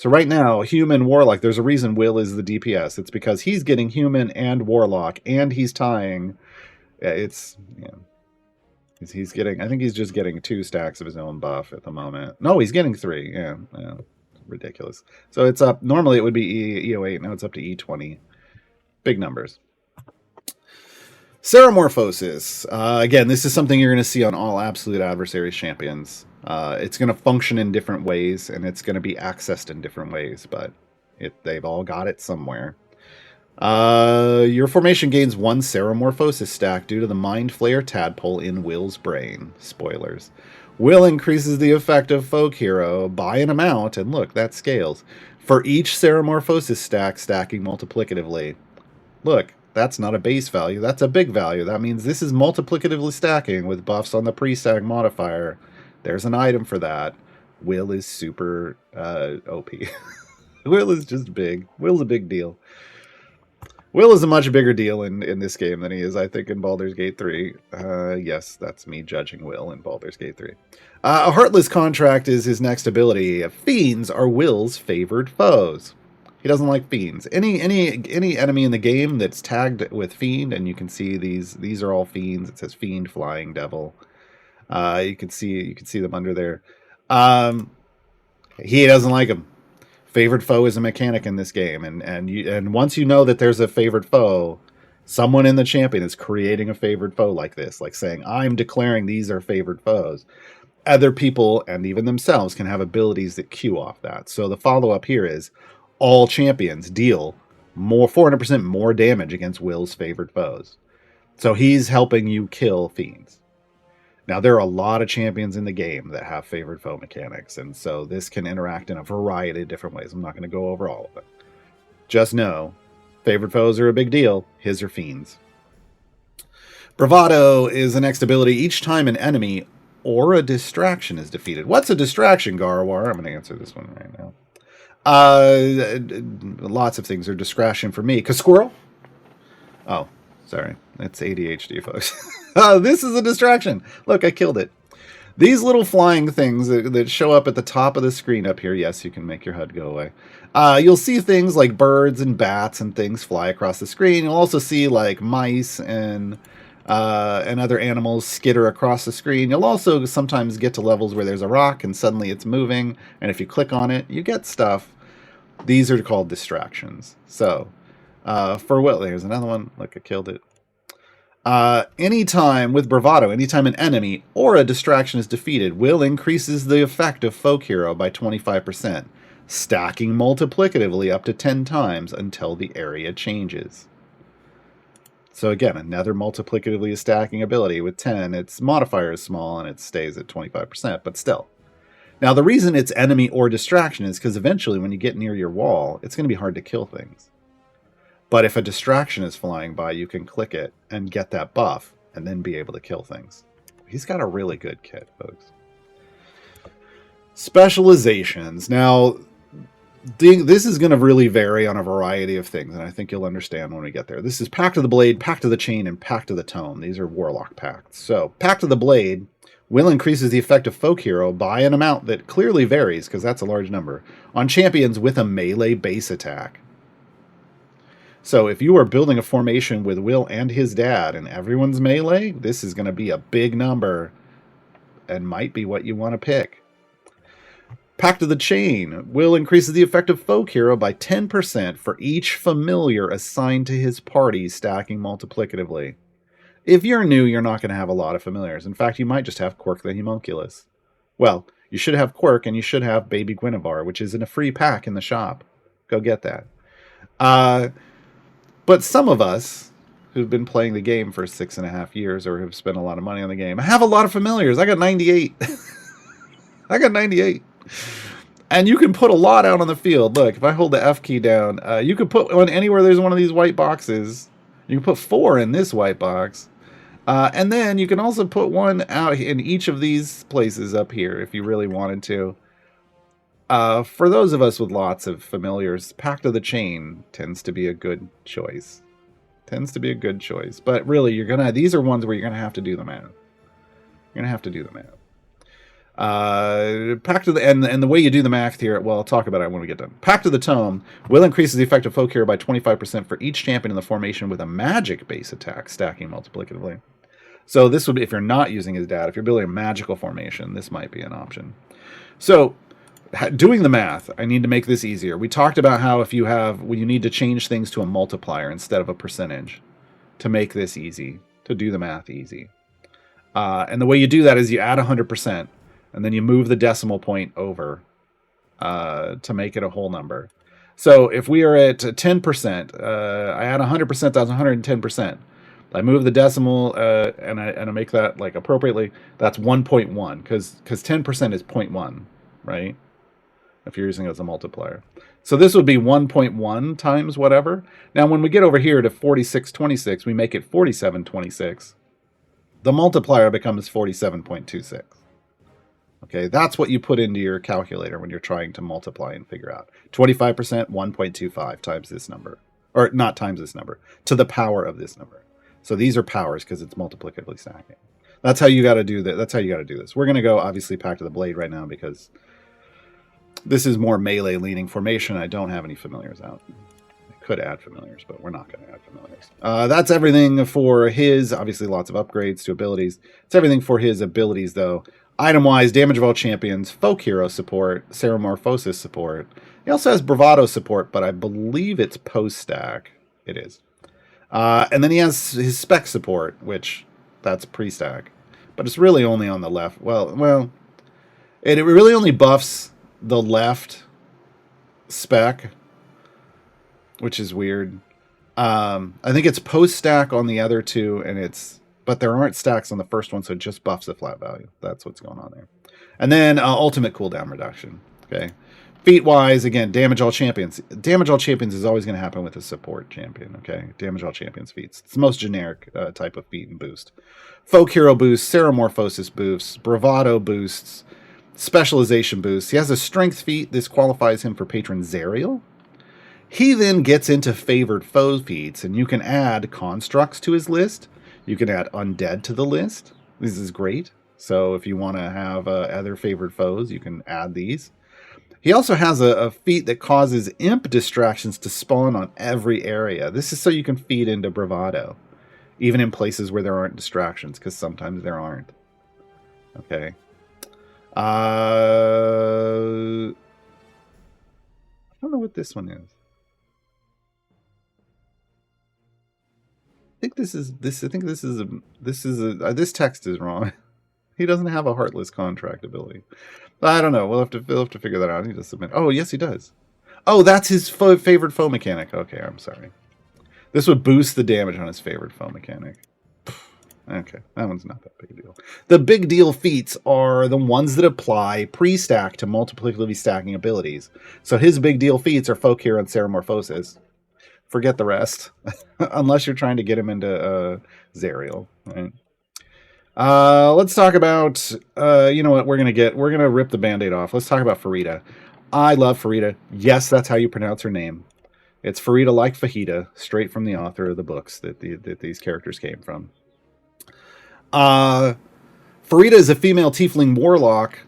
So right now, human warlock, there's a reason Wyll is the DPS. It's because he's getting human and warlock, and he's tying. It's he's getting. I think he's just getting 2 stacks of his own buff at the moment. No, he's getting 3. Yeah, ridiculous. So it's up. Normally it would be E08. Now it's up to E20. Big numbers. Ceramorphosis. Again, this is something you're going to see on all Absolute Adversaries champions. It's going to function in different ways, and it's going to be accessed in different ways, but they've all got it somewhere. Your formation gains 1 Ceramorphosis stack due to the Mind Flayer Tadpole in Wyll's brain. Spoilers. Wyll increases the effect of Folk Hero by an amount, and look, that scales, for each Ceramorphosis stack stacking multiplicatively. Look, that's not a base value, that's a big value. That means this is multiplicatively stacking with buffs on the pre-stack modifier. There's an item for that. Wyll is super OP. Wyll is just big. Wyll's a big deal. Wyll is a much bigger deal in this game than he is, I think, in Baldur's Gate 3. Yes, that's me judging Wyll in Baldur's Gate 3. A Heartless Contract is his next ability. Fiends are Wyll's favored foes. He doesn't like fiends. Any enemy in the game that's tagged with fiend, and you can see these are all fiends. It says fiend, flying, devil. You can see them under there. He doesn't like them. Favored foe is a mechanic in this game, and once you know that there's a favored foe, someone in the champion is creating a favored foe like this, like saying, I'm declaring these are favored foes. Other people, and even themselves, can have abilities that cue off that. So the follow-up here is, all champions deal 400% more damage against Wyll's favored foes. So he's helping you kill fiends. Now, there are a lot of champions in the game that have favored foe mechanics, and so this can interact in a variety of different ways. I'm not going to go over all of it. Just know, favored foes are a big deal. His are fiends. Bravado is the next ability. Each time an enemy or a distraction is defeated. What's a distraction, Gaarawarr? I'm going to answer this one right now. Lots of things are distraction for me. Squirrel? Oh, sorry. That's ADHD, folks. This is a distraction. Look, I killed it. These little flying things that show up at the top of the screen up here. Yes, you can make your HUD go away. You'll see things like birds and bats and things fly across the screen. You'll also see like mice and other animals skitter across the screen. You'll also sometimes get to levels where there's a rock and suddenly it's moving. And if you click on it, you get stuff. These are called distractions. So for Wyll, there's another one. Look, I killed it. Anytime with Bravado, anytime an enemy or a distraction is defeated, Wyll increases the effect of Folk Hero by 25%, stacking multiplicatively up to 10 times until the area changes. So again, another multiplicatively stacking ability with 10. Its modifier is small and it stays at 25%, but still. Now, the reason it's enemy or distraction is because eventually when you get near your wall, it's going to be hard to kill things. But if a distraction is flying by, you can click it and get that buff and then be able to kill things. He's got a really good kit, folks. Specializations. Now, this is going to really vary on a variety of things, and I think you'll understand when we get there. This is Pact of the Blade, Pact of the Chain, and Pact of the Tome. These are Warlock Pacts. So, Pact of the Blade, Wyll increases the effect of Folk Hero by an amount that clearly varies, because that's a large number, on champions with a melee base attack. So if you are building a formation with Wyll and his dad and everyone's melee, this is going to be a big number and might be what you want to pick. Pact of the Chain. Wyll increases the effect of Folk Hero by 10% for each familiar assigned to his party, stacking multiplicatively. If you're new, you're not going to have a lot of familiars. In fact, you might just have Quirk the Homunculus. Well, you should have Quirk and you should have Baby Guinevere, which is in a free pack in the shop. Go get that. But some of us who've been playing the game for 6.5 years or have spent a lot of money on the game have a lot of familiars. I got 98. I got 98. And you can put a lot out on the field. Look, if I hold the F key down, you can put one anywhere there's one of these white boxes. You can put 4 in this white box. And then you can also put one out in each of these places up here if you really wanted to. For those of us with lots of familiars, Pact of the Chain tends to be a good choice. But really, these are ones where you're gonna have to do the math. Pact of the and the way you do the math here, well, I'll talk about it when we get done. Pact of the Tome will increase the effective folk hero by 25% for each champion in the formation with a magic base attack, stacking multiplicatively. So this would be, if you're not using his dad, if you're building a magical formation, this might be an option. So doing the math, I need to make this easier. We talked about how if you have, you need to change things to a multiplier instead of a percentage to make this easy, to do the math easy. And the way you do that is you add 100%, and then you move the decimal point over to make it a whole number. So if we are at 10%, I add 100%, that's 110%. I move the decimal and I make that like appropriately. That's 1.1 because 10% is 0.1, right? If you're using it as a multiplier. So this would be 1.1 times whatever. Now when we get over here to 4626, we make it 4726. The multiplier becomes 47.26. Okay, that's what you put into your calculator when you're trying to multiply and figure out. 25%, 1.25 times this number. Or not times this number, to the power of this number. So these are powers because it's multiplicatively stacking. That's how you got to do that. That's how you got to do this. We're going to go obviously Pact of the Blade right now because this is more melee leaning formation. I don't have any familiars out. I could add familiars, but we're not going to add familiars. That's everything for his, obviously lots of upgrades to abilities. It's everything for his abilities though. Item-wise, damage of all champions, folk hero support, Ceramorphosis support. He also has bravado support, but I believe it's post-stack. It is. And then he has his spec support, which that's pre-stack. But it's really only on the left. Well, it really only buffs the left spec, which is weird. I think it's post-stack on the other two, but there aren't stacks on the first one, so it just buffs the flat value. That's what's going on there. And then ultimate cooldown reduction. Okay. Feat-wise, again, damage all champions. Damage all champions is always going to happen with a support champion, okay? Damage all champions feats. It's the most generic type of feat and boost. Folk hero boosts, Ceramorphosis boosts, bravado boosts, specialization boosts. He has a strength feat. This qualifies him for patron Zariel. He then gets into favored foe feats, and you can add constructs to his list. You can add undead to the list. This is great. So if you want to have other favored foes, you can add these. He also has a feat that causes imp distractions to spawn on every area. This is so you can feed into bravado, even in places where there aren't distractions, because sometimes there aren't. Okay. I don't know what this one is. I think this text is wrong. He doesn't have a Heartless Contract ability. I don't know. We'll have to figure that out. He just submit. Oh, yes, he does. Oh, that's his favorite foe mechanic. Okay, I'm sorry. This would boost the damage on his favorite foe mechanic. Okay, that one's not that big a deal. The big deal feats are the ones that apply pre-stack to multiplicatively stacking abilities. So his big deal feats are Folk Hero and Ceramorphosis. Forget the rest, unless you're trying to get him into Zariel, right? Let's talk about, you know what, we're going to rip the Band-Aid off. Let's talk about Farideh. I love Farideh. Yes, that's how you pronounce her name. It's Farideh like fajita, straight from the author of the books that these characters came from. Farideh is a female tiefling warlock,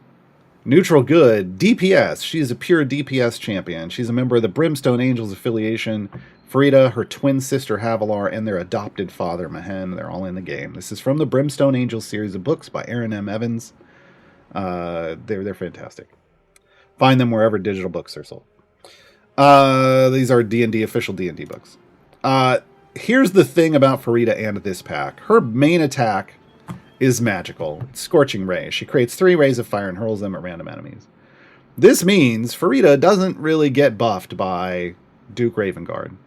neutral good, DPS. She is a pure DPS champion. She's a member of the Brimstone Angels affiliation. Farideh, her twin sister Havilar, and their adopted father Mahen. They're all in the game. This is from the Brimstone Angels series of books by Aaron M. Evans. They're fantastic. Find them wherever digital books are sold. These are D&D official D&D books. Here's the thing about Farideh and this pack. Her main attack is magical. Scorching Ray. She creates 3 rays of fire and hurls them at random enemies. This means Farideh doesn't really get buffed by Duke Ravengard.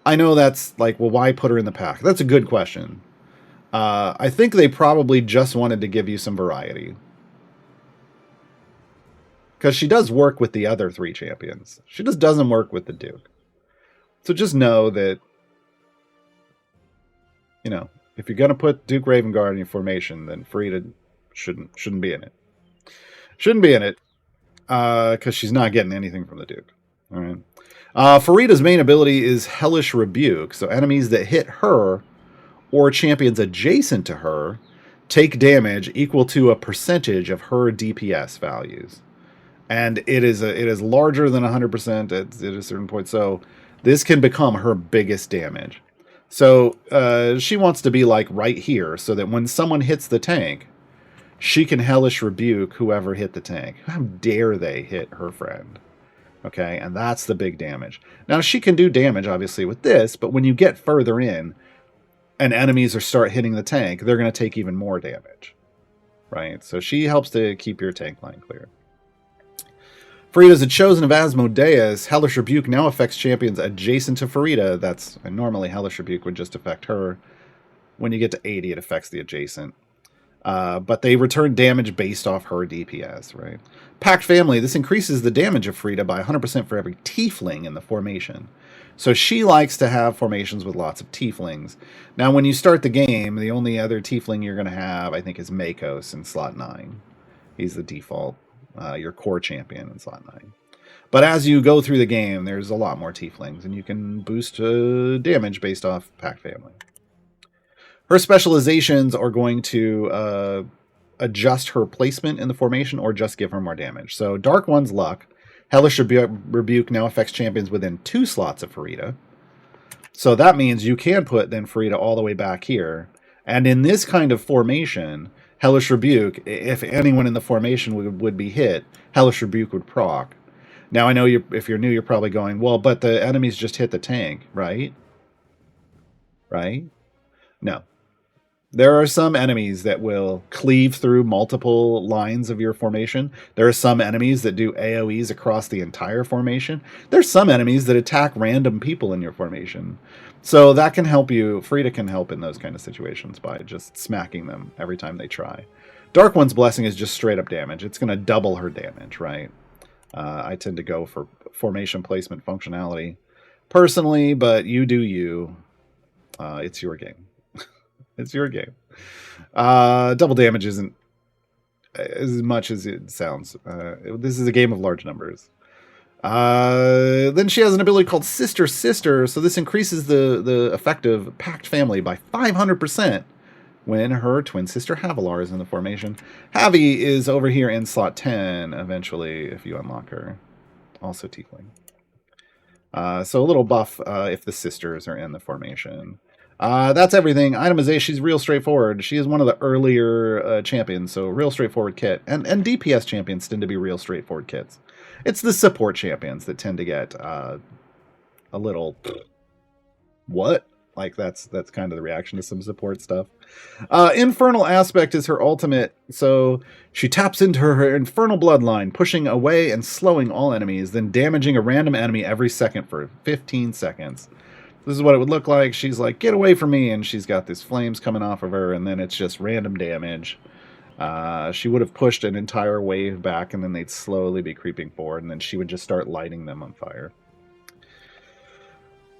I know that's like, well, why put her in the pack? That's a good question. I think they probably just wanted to give you some variety. Because she does work with the other 3 champions. She just doesn't work with the Duke. So just know that, you know, if you're going to put Duke Ravengard in your formation, then Farideh shouldn't be in it. Shouldn't be in it. Because she's not getting anything from the Duke. All right. Farideh's main ability is Hellish Rebuke. So enemies that hit her or champions adjacent to her take damage equal to a percentage of her DPS values. And it is larger than 100% at a certain point. So this can become her biggest damage. So she wants to be like right here so that when someone hits the tank, she can hellish rebuke whoever hit the tank. How dare they hit her friend? Okay, and that's the big damage. Now, she can do damage, obviously, with this, but when you get further in and enemies start hitting the tank, they're going to take even more damage. Right? So she helps to keep your tank line clear. Farideh is a chosen of Asmodeus. Hellish Rebuke now affects champions adjacent to Farideh. And normally Hellish Rebuke would just affect her. When you get to 80, it affects the adjacent. But they return damage based off her DPS, right? Pact Family, this increases the damage of Farideh by 100% for every tiefling in the formation. So she likes to have formations with lots of tieflings. Now, when you start the game, the only other tiefling you're going to have, I think, is Makos in slot 9. He's the default, your core champion in slot 9. But as you go through the game, there's a lot more tieflings, and you can boost damage based off Pact Family. Her specializations are going to adjust her placement in the formation or just give her more damage. So Dark One's Luck. Hellish Rebuke now affects champions within 2 slots of Farideh. So that means you can put then Farideh all the way back here. And in this kind of formation, Hellish Rebuke, if anyone in the formation would be hit, Hellish Rebuke would proc. Now I know if you're new, you're probably going, well, but the enemies just hit the tank, right? Right? No. There are some enemies that will cleave through multiple lines of your formation. There are some enemies that do AoEs across the entire formation. There's some enemies that attack random people in your formation. So that can help you. Farideh can help in those kind of situations by just smacking them every time they try. Dark One's Blessing is just straight up damage. It's going to double her damage, right? I tend to go for formation placement functionality personally, but you do you. It's your game. It's your game. Double damage isn't as much as it sounds. This is a game of large numbers. Then she has an ability called Sister Sister, so this increases the effect of Pact Family by 500% when her twin sister Havilar is in the formation. Havi is over here in slot 10 eventually if you unlock her. Also tiefling. So a little buff if the sisters are in the formation. That's everything. Itemization, she's real straightforward. She is one of the earlier champions, so real straightforward kit. And DPS champions tend to be real straightforward kits. It's the support champions that tend to get a little... What? Like, that's kind of the reaction to some support stuff. Infernal Aspect is her ultimate, so she taps into her Infernal Bloodline, pushing away and slowing all enemies, then damaging a random enemy every second for 15 seconds. This is what it would look like. She's like, get away from me, and she's got these flames coming off of her, and then it's just random damage. She would have pushed an entire wave back, and then they'd slowly be creeping forward, and then she would just start lighting them on fire.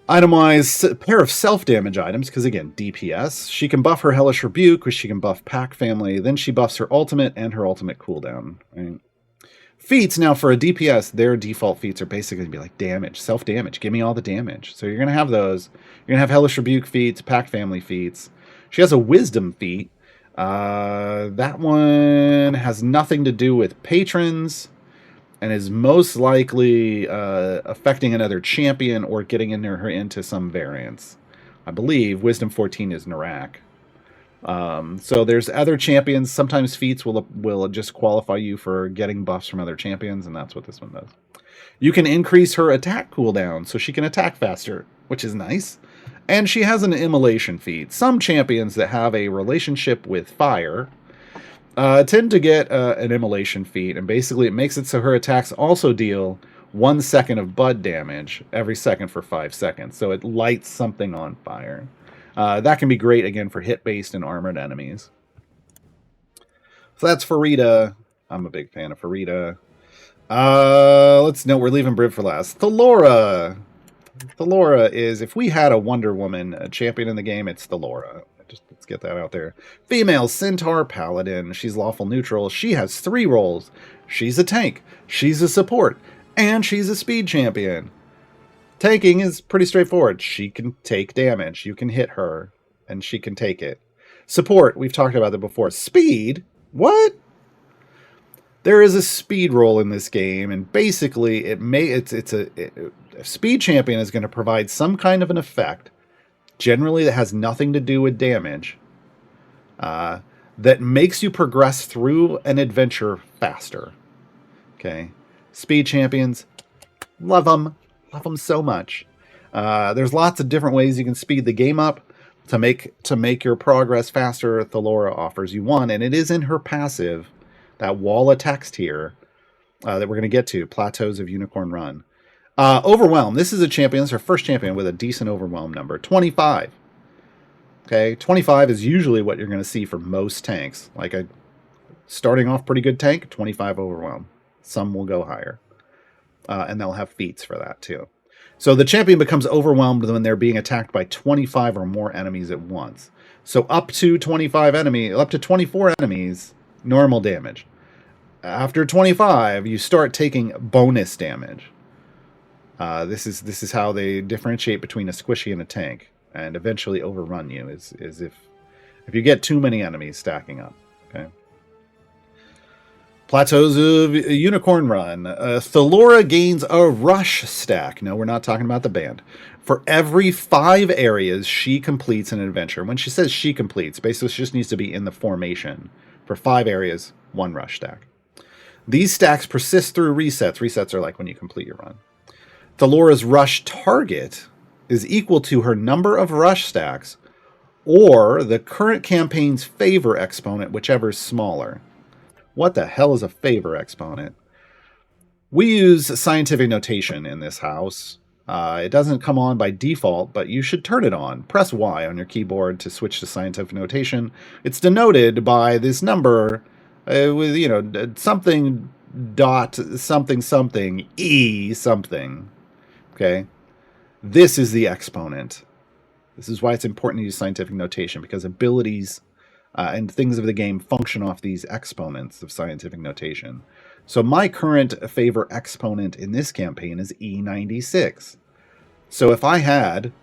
Itemize a pair of self-damage items, because again, DPS. She can buff her Hellish Rebuke, which she can buff Pack Family, then she buffs her ultimate and her ultimate cooldown. Right? Feats, now for a DPS, their default feats are basically going to be like damage, self-damage. Give me all the damage. So you're going to have those. You're going to have Hellish Rebuke feats, Pack Family feats. She has a Wisdom feat. That one has nothing to do with patrons and is most likely affecting another champion or getting her into some variants. I believe Wisdom 14 is Narak. So there's other champions. Sometimes feats will just qualify you for getting buffs from other champions, and that's what this one does. You can increase her attack cooldown, so she can attack faster, which is nice. And she has an immolation feat. Some champions that have a relationship with fire tend to get an immolation feat, and basically it makes it so her attacks also deal 1 second of bud damage every second for 5 seconds. So it lights something on fire. That can be great, again, for hit-based and armored enemies. So that's Farideh. I'm a big fan of Farideh. Let's note we're leaving Briv for last. Thellora. Thellora is, if we had a Wonder Woman champion in the game, it's Thellora. Let's get that out there. Female Centaur Paladin. She's lawful neutral. She has 3 roles. She's a tank. She's a support. And she's a speed champion. Tanking is pretty straightforward. She can take damage. You can hit her, and she can take it. Support, we've talked about that before. Speed? What? There is a speed roll in this game, and basically a speed champion is going to provide some kind of an effect, generally that has nothing to do with damage, that makes you progress through an adventure faster. Okay, speed champions, love them so much. There's lots of different ways you can speed the game up to make your progress faster. Thellora offers you one, and it is in her passive, that wall of text here that we're going to get to, Plateaus of Unicorn Run. Overwhelm. This is a champion. This is our first champion with a decent overwhelm number, 25. Okay, 25 is usually what you're going to see for most tanks. Like a starting off pretty good tank, 25 overwhelm. Some will go higher, and they'll have feats for that too. So the champion becomes overwhelmed when they're being attacked by 25 or more enemies at once. So up to 24 enemies, normal damage. After 25, you start taking bonus damage. This is how they differentiate between a squishy and a tank, and eventually overrun you is if you get too many enemies stacking up. Okay. Plateaus of Unicorn Run. Thellora gains a rush stack. No, we're not talking about the band. For every 5 areas she completes an adventure. When she says she completes, basically she just needs to be in the formation. For 5 areas, 1 rush stack. These stacks persist through resets. Resets are like when you complete your run. Thellora's rush target is equal to her number of rush stacks or the current campaign's favor exponent, whichever is smaller. What the hell is a favor exponent? We use scientific notation in this house. It doesn't come on by default, but you should turn it on. Press Y on your keyboard to switch to scientific notation. It's denoted by this number with, something dot something something E something. Okay? This is the exponent. This is why it's important to use scientific notation, because abilities and things of the game function off these exponents of scientific notation. So my current favor exponent in this campaign is E96. So if I had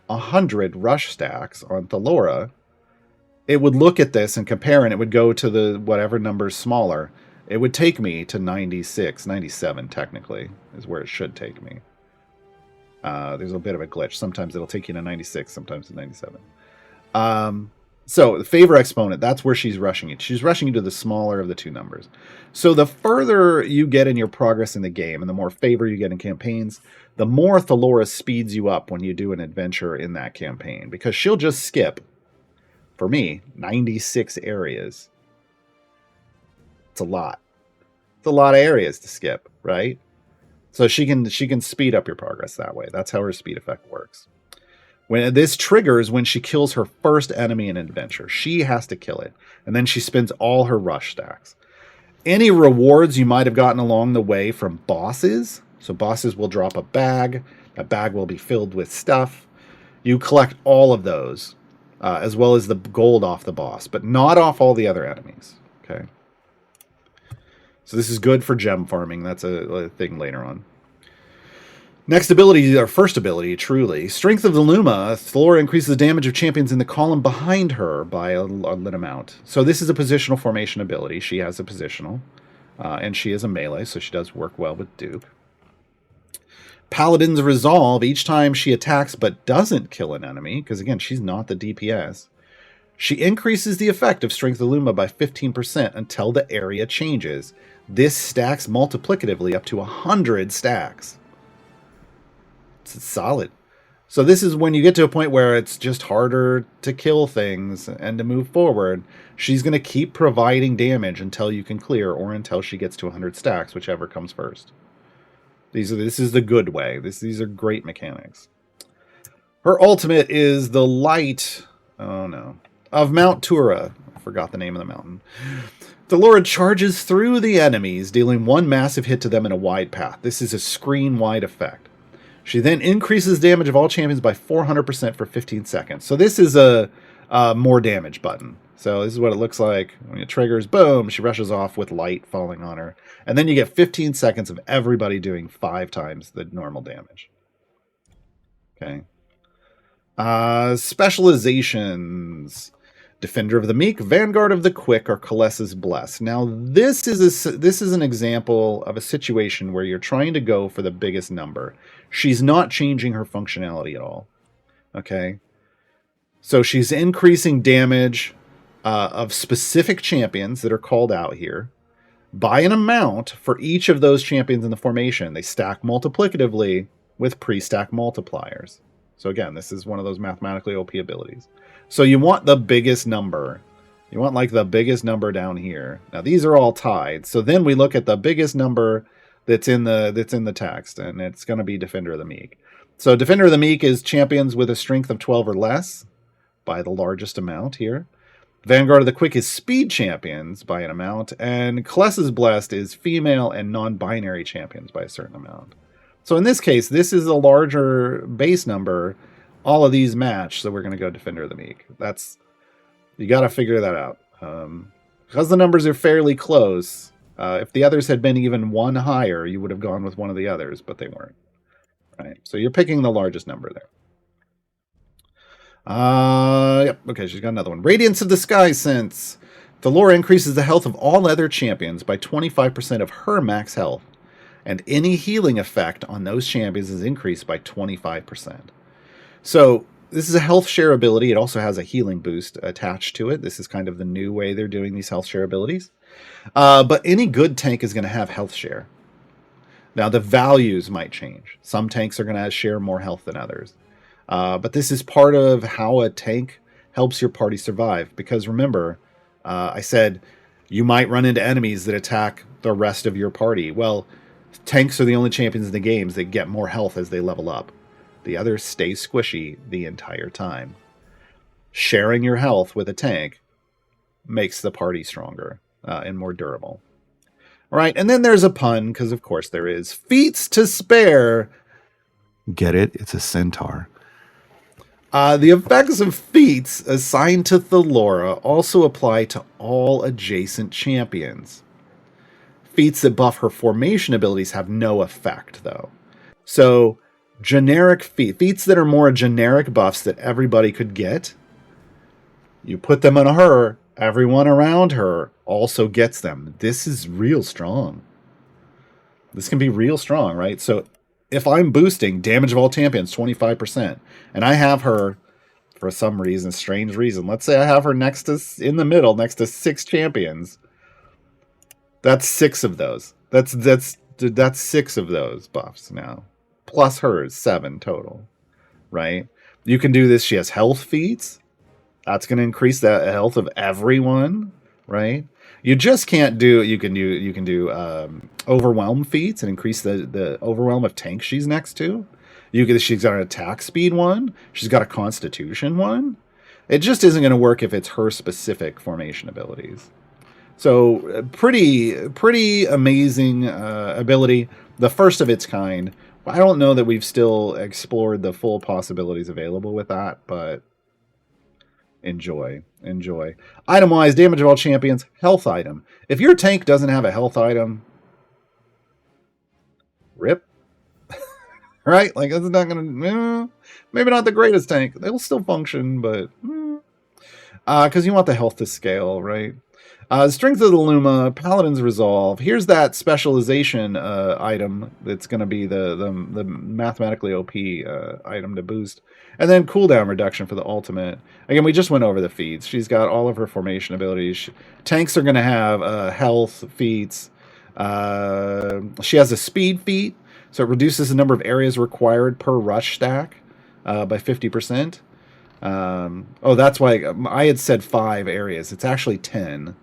100 rush stacks on Thellora, it would look at this and compare, and it would go to the whatever number's smaller. It would take me to 96, 97 technically, is where it should take me. There's a bit of a glitch. Sometimes it'll take you to 96, sometimes to 97. So the favor exponent, that's where she's rushing you. She's rushing you to the smaller of the 2 numbers. So the further you get in your progress in the game and the more favor you get in campaigns, the more Thellora speeds you up when you do an adventure in that campaign, because she'll just skip, for me, 96 areas. It's a lot. It's a lot of areas to skip, right? So she can speed up your progress that way. That's how her speed effect works. When this triggers when she kills her first enemy in an adventure. She has to kill it, and then she spends all her rush stacks. Any rewards you might have gotten along the way from bosses, so bosses will drop a bag. That bag will be filled with stuff. You collect all of those, as well as the gold off the boss, but not off all the other enemies. Okay. So this is good for gem farming. That's a thing later on. Next ability, our first ability, truly. Strength of the Luma. Thellora increases the damage of champions in the column behind her by a lit amount. So this is a positional formation ability. She has a positional. And she is a melee, so she does work well with Duke. Paladin's Resolve. Each time she attacks but doesn't kill an enemy, because again, she's not the DPS, she increases the effect of Strength of the Luma by 15% until the area changes. This stacks multiplicatively up to 100 stacks. It's solid. So this is when you get to a point where it's just harder to kill things and to move forward. She's going to keep providing damage until you can clear, or until she gets to 100 stacks, whichever comes first. This is the good way. These are great mechanics. Her ultimate is the light of Mount Tura. I forgot the name of the mountain. Thellora charges through the enemies, dealing 1 massive hit to them in a wide path. This is a screen-wide effect. She then increases damage of all champions by 400% for 15 seconds. So this is a more damage button. So this is what it looks like. When it triggers, boom, she rushes off with light falling on her. And then you get 15 seconds of everybody doing 5 times the normal damage. Okay. Specializations. Defender of the Meek, Vanguard of the Quick, or Kalessa's Bless. Now, this is an example of a situation where you're trying to go for the biggest number. She's not changing her functionality at all. Okay? So she's increasing damage of specific champions that are called out here by an amount for each of those champions in the formation. They stack multiplicatively with pre-stack multipliers. So again, this is one of those mathematically OP abilities. So you want the biggest number. You want like the biggest number down here. Now these are all tied. So then we look at the biggest number that's in the text, and it's going to be Defender of the Meek. So Defender of the Meek is champions with a strength of 12 or less by the largest amount here. Vanguard of the Quick is speed champions by an amount, and Kalessa's Blessed is female and non-binary champions by a certain amount. So in this case, this is a larger base number. All of these match, so we're going to go Defender of the Meek. You got to figure that out. Because the numbers are fairly close, if the others had been even one higher, you would have gone with one of the others, but they weren't. Right? So you're picking the largest number there. Yep. Okay, she's got another one. Radiance of the Sky Sense. Thellora increases the health of all other champions by 25% of her max health, and any healing effect on those champions is increased by 25%. So this is a health share ability. It also has a healing boost attached to it. This is kind of the new way they're doing these health share abilities. But any good tank is going to have health share. Now, the values might change. Some tanks are going to share more health than others. But this is part of how a tank helps your party survive. Because remember, I said you might run into enemies that attack the rest of your party. Well, tanks are the only champions in the games that get more health as they level up. The others stay squishy the entire time. Sharing your health with a tank makes the party stronger and more durable. All right, and then there's a pun, because of course there is. Feats to spare. Get it? It's a centaur. The effects of feats assigned to Thellora also apply to all adjacent champions. Feats that buff her formation abilities have no effect, though. So, generic feats that are more generic buffs that everybody could get, you put them on her, everyone around her also gets them. This is real strong. This can be real strong, right? So if I'm boosting damage of all champions 25%, and I have her for some reason, strange reason, let's say I have her in the middle next to 6 champions, that's 6 of those. That's 6 of those buffs now. Plus hers, 7 total, right? You can do this. She has health feats. That's going to increase the health of everyone, right? You just can't do. You can do overwhelm feats and increase the overwhelm of tanks she's next to. She's got an attack speed one. She's got a constitution one. It just isn't going to work if it's her specific formation abilities. So pretty amazing ability. The first of its kind. I don't know that we've still explored the full possibilities available with that, but enjoy. Item-wise, damage of all champions, health item. If your tank doesn't have a health item, rip. Right? Like, it's not going to... maybe not the greatest tank. They'll still function, but... because you want the health to scale, right? Strength of the Luma, Paladin's Resolve. Here's that specialization item that's going to be the mathematically OP item to boost. And then cooldown reduction for the ultimate. Again, we just went over the feats. She's got all of her formation abilities. Tanks are going to have health feats. She has a speed feat, so it reduces the number of areas required per rush stack by 50%. That's why I had said 5 areas. It's actually 10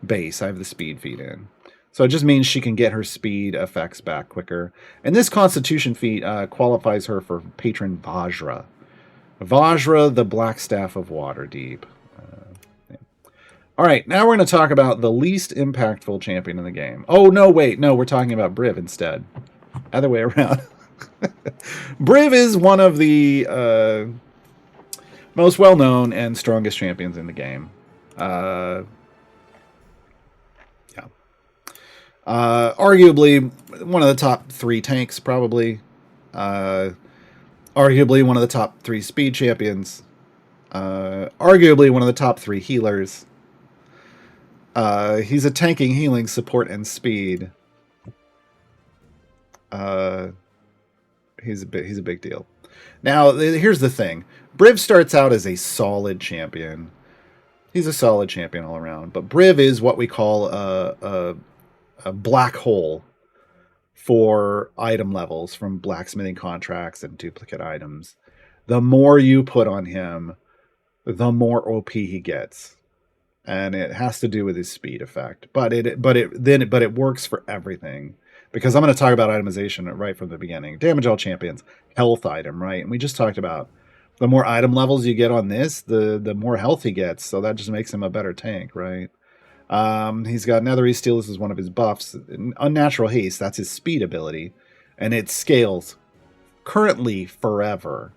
base. I have the speed feat in. So it just means she can get her speed effects back quicker. And this constitution feat qualifies her for patron Vajra. Vajra, the Black Staff of Waterdeep. Yeah. All right, now we're going to talk about the least impactful champion in the game. Oh, no, wait. No, we're talking about Briv instead. Other way around. Briv is one of the... most well-known and strongest champions in the game. Arguably one of the top 3 tanks, probably. Arguably one of the top 3 speed champions. Arguably one of the top 3 healers. He's a tanking, healing, support, and speed. He's a big deal. Now, here's the thing. Briv starts out as a solid champion. He's a solid champion all around. But Briv is what we call a black hole for item levels from blacksmithing contracts and duplicate items. The more you put on him, the more OP he gets. And it has to do with his speed effect. But it works for everything. Because I'm going to talk about itemization right from the beginning. Damage all champions, health item, right? And we just talked about the more item levels you get on this, the more health he gets. So that just makes him a better tank, right? He's got Nethery Steel. This is one of his buffs. Unnatural Haste, that's his speed ability. And it scales currently forever.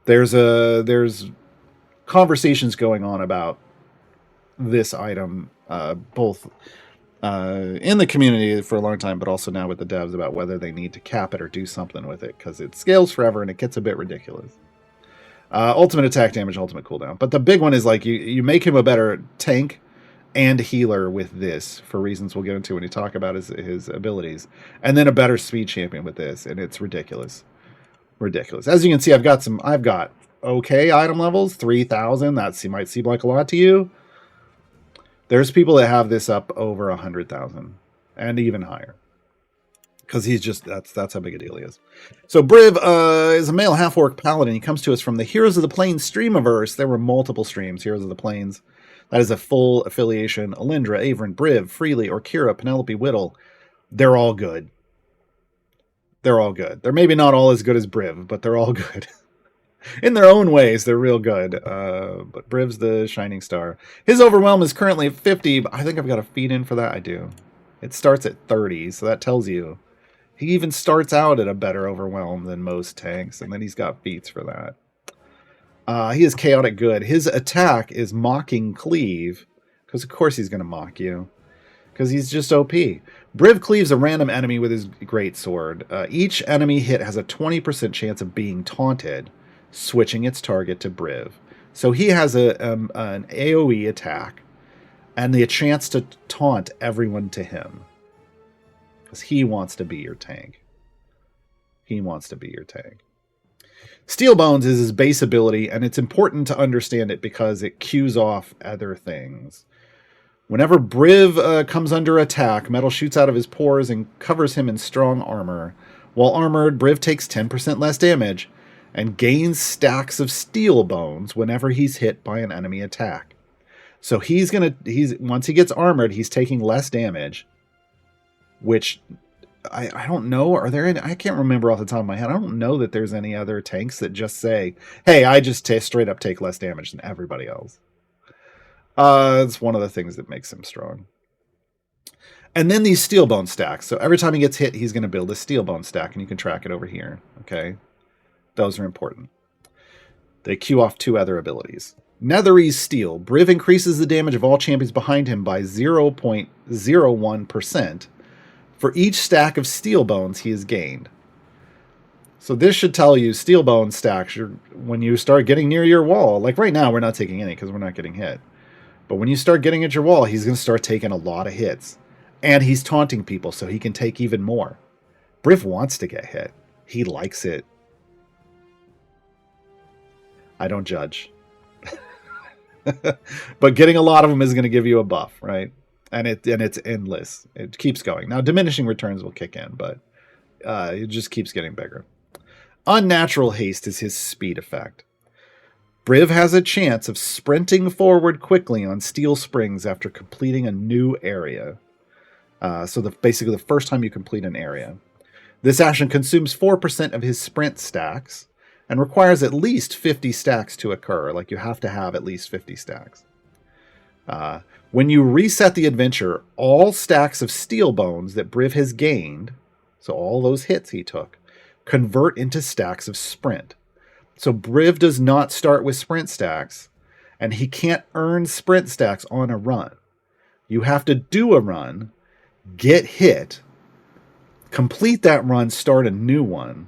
There's conversations going on about this item, both in the community for a long time, but also now with the devs about whether they need to cap it or do something with it, because it scales forever and it gets a bit ridiculous. Ultimate attack damage, ultimate cooldown. But the big one is like you make him a better tank and healer with this, for reasons we'll get into when you talk about his abilities, and then a better speed champion with this, and it's ridiculous. As you can see, I've got okay item levels, 3,000. That might seem like a lot to you. There's people that have this up over 100,000 and even higher, because he's just that's how big a deal he is. So Briv is a male half-orc paladin. He comes to us from the Heroes of the Plains streamiverse. There were multiple streams. Heroes of the Plains, that is a full affiliation. Alindra, Averin, Briv, Freely, Orkira, Penelope, Whittle. They're all good. They're maybe not all as good as Briv, but they're all good. In their own ways, they're real good. But Briv's the shining star. His overwhelm is currently at 50. But I think I've got a feed in for that. I do. It starts at 30, so that tells you he even starts out at a better overwhelm than most tanks, and then he's got feats for that. He is chaotic good. His attack is mocking cleave, because of course he's going to mock you, because he's just OP. Briv cleaves a random enemy with his greatsword. Each enemy hit has a 20% chance of being taunted, switching its target to Briv. So he has an AoE attack and the chance to taunt everyone to him, because he wants to be your tank. Steel Bones is his base ability, and it's important to understand it because it cues off other things. Whenever Briv comes under attack, metal shoots out of his pores and covers him in strong armor. While armored, Briv takes 10% less damage and gains stacks of steel bones whenever he's hit by an enemy attack. So once he gets armored, he's taking less damage, which I don't know. Are there any? I can't remember off the top of my head. I don't know that there's any other tanks that just say, hey, I just straight up take less damage than everybody else. It's one of the things that makes him strong. And then these steel bone stacks. So every time he gets hit, he's going to build a steel bone stack, and you can track it over here. Okay. Those are important. They cue off 2 other abilities. Nethery's Steel. Briv increases the damage of all champions behind him by 0.01% for each stack of steel bones he has gained. So this should tell you steel bone stacks, when you start getting near your wall, like right now we're not taking any because we're not getting hit. But when you start getting at your wall, he's going to start taking a lot of hits. And he's taunting people so he can take even more. Briv wants to get hit. He likes it. I don't judge. But getting a lot of them is going to give you a buff, right? And it's endless. It keeps going. Now, diminishing returns will kick in, but it just keeps getting bigger. Unnatural Haste is his speed effect. Briv has a chance of sprinting forward quickly on steel springs after completing a new area. Basically the first time you complete an area. This action consumes 4% of his sprint stacks and requires at least 50 stacks to occur. Like, you have to have at least 50 stacks. When you reset the adventure, all stacks of steel bones that Briv has gained, so all those hits he took, convert into stacks of sprint. So Briv does not start with sprint stacks, and he can't earn sprint stacks on a run. You have to do a run, get hit, complete that run, start a new one,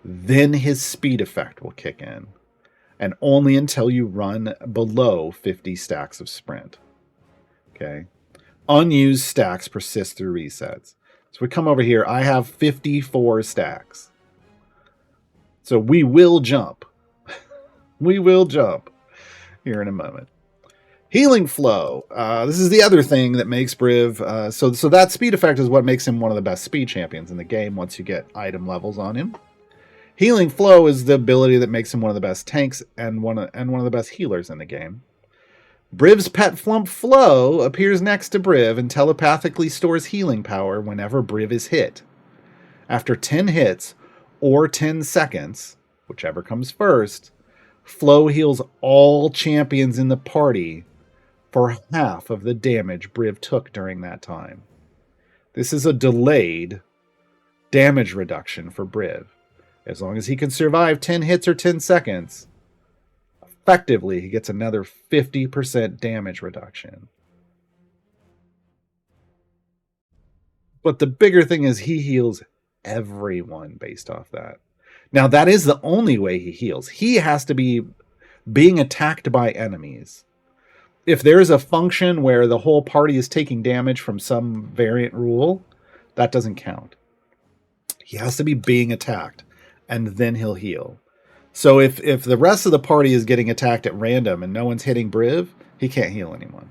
then his speed effect will kick in. and only until you run below 50 stacks of sprint. Okay. Unused stacks persist through resets. So we come over here. I have 54 stacks. So we will jump. We will jump here in a moment. Healing flow. This is the other thing that makes Briv. So that speed effect is what makes him one of the best speed champions in the game once you get item levels on him. Healing flow is the ability that makes him one of the best tanks and one of the best healers in the game. Briv's pet flump Flow appears next to Briv and telepathically stores healing power whenever Briv is hit. After 10 hits or 10 seconds, whichever comes first, Flow heals all champions in the party for half of the damage Briv took during that time. This is a delayed damage reduction for Briv. As long as he can survive 10 hits or 10 seconds, effectively he gets another 50% damage reduction. But the bigger thing is he heals everyone based off that. Now, that is the only way he heals. He has to be being attacked by enemies. If there's a function where the whole party is taking damage from some variant rule, that doesn't count. He has to be being attacked, and then he'll heal. So if the rest of the party is getting attacked at random and no one's hitting Briv, he can't heal anyone.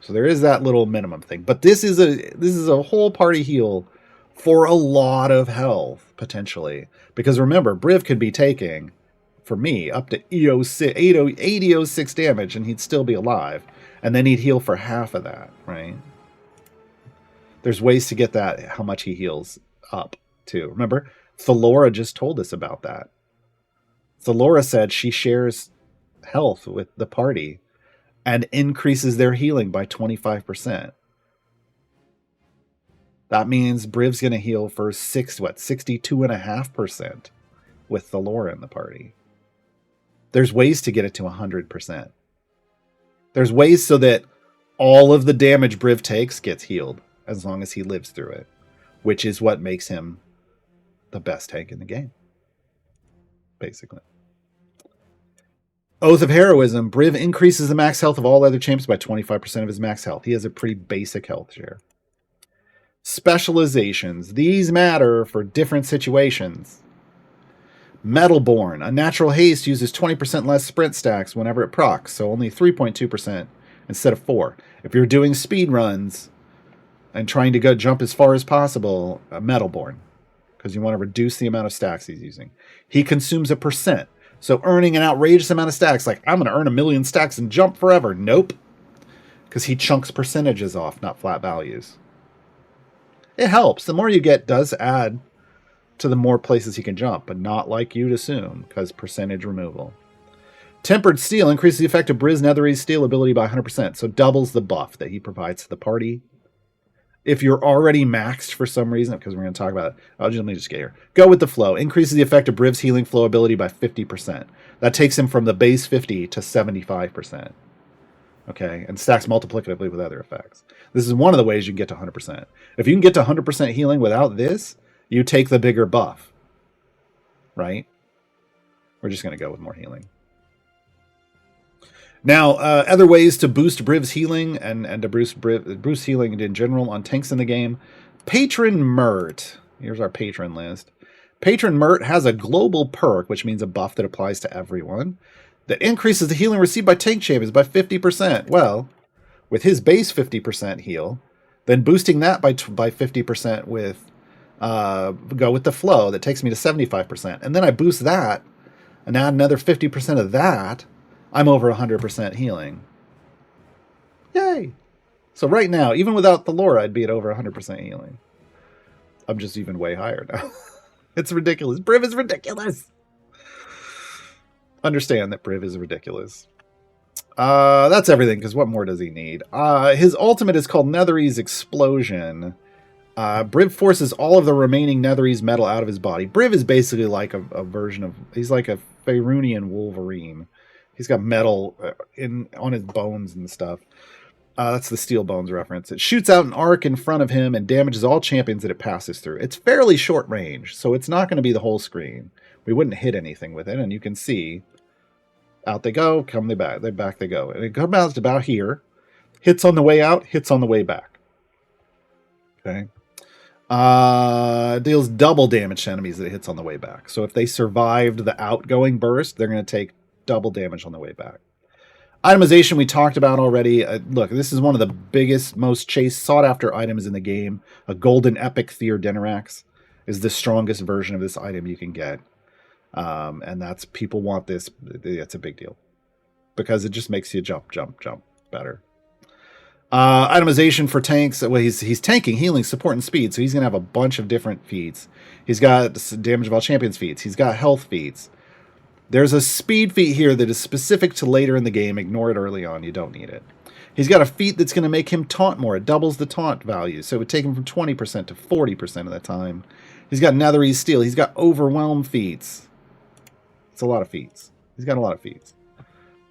So there is that little minimum thing. But this is a whole party heal for a lot of health, potentially. Because remember, Briv could be taking, for me, up to 8006 damage, and he'd still be alive. And then he'd heal for half of that, right? There's ways to get that, how much he heals up, too. Remember, Thellora just told us about that. Thellora said she shares health with the party and increases their healing by 25%. That means Briv's going to heal for 62.5% with Thellora in the party. There's ways to get it to 100%. There's ways so that all of the damage Briv takes gets healed as long as he lives through it, which is what makes him the best tank in the game, basically. Oath of Heroism. Briv increases the max health of all other champs by 25% of his max health. He has a pretty basic health share. Specializations. These matter for different situations. Metalborn. A natural haste uses 20% less sprint stacks whenever it procs, so only 3.2% instead of 4. If you're doing speed runs and trying to go jump as far as possible, Metalborn, because you want to reduce the amount of stacks he's using. He consumes a percent, so earning an outrageous amount of stacks, like I'm going to earn 1,000,000 stacks and jump forever. Nope, because he chunks percentages off, not flat values. It helps. The more you get does add to the more places he can jump, but not like you'd assume, because percentage removal. Tempered Steel increases the effect of Briv's Netherese Steel ability by 100%, so doubles the buff that he provides to the party. If you're already maxed for some reason, because we're going to talk about it, let me just get here. Go with the flow. Increases the effect of Briv's healing flow ability by 50%. That takes him from the base 50 to 75%. Okay, and stacks multiplicatively with other effects. This is one of the ways you can get to 100%. If you can get to 100% healing without this, you take the bigger buff. Right? We're just going to go with more healing. Now, other ways to boost Briv's healing and to boost healing in general on tanks in the game. Patron Mert. Here's our patron list. Patron Mert has a global perk, which means a buff that applies to everyone, that increases the healing received by tank champions by 50%. Well, with his base 50% heal, then boosting that by 50% with go with the flow, that takes me to 75%. And then I boost that and add another 50% of that, I'm over 100% healing. Yay! So right now, even without Thellora, I'd be at over 100% healing. I'm just even way higher now. It's ridiculous. Briv is ridiculous. Understand that Briv is ridiculous. That's everything, because what more does he need? His ultimate is called Netherese Explosion. Briv forces all of the remaining Netherese metal out of his body. Briv is basically like a version of... He's like a Faerunian Wolverine. He's got metal on his bones and stuff. That's the Steel Bones reference. It shoots out an arc in front of him and damages all champions that it passes through. It's fairly short range, so it's not going to be the whole screen. We wouldn't hit anything with it, and you can see Out they go, come they back, they go. And it comes out about here. Hits on the way out, hits on the way back. Okay. Deals double damage to enemies that it hits on the way back. So if they survived the outgoing burst, they're going to take double damage on the way back. Itemization we talked about already. Look, this is one of the biggest, most sought after items in the game. A golden epic Theodinarax is the strongest version of this item you can get. And that's, people want this. It's a big deal because it just makes you jump better. Itemization for tanks. Well, he's tanking, healing, support, and speed. So he's going to have a bunch of different feats. He's got damage of all champions feats. He's got health feats. There's a speed feat here that is specific to later in the game. Ignore it early on. You don't need it. He's got a feat that's going to make him taunt more. It doubles the taunt value. So it would take him from 20% to 40% of the time. He's got Netherese Steel. He's got Overwhelm feats. It's a lot of feats. He's got a lot of feats.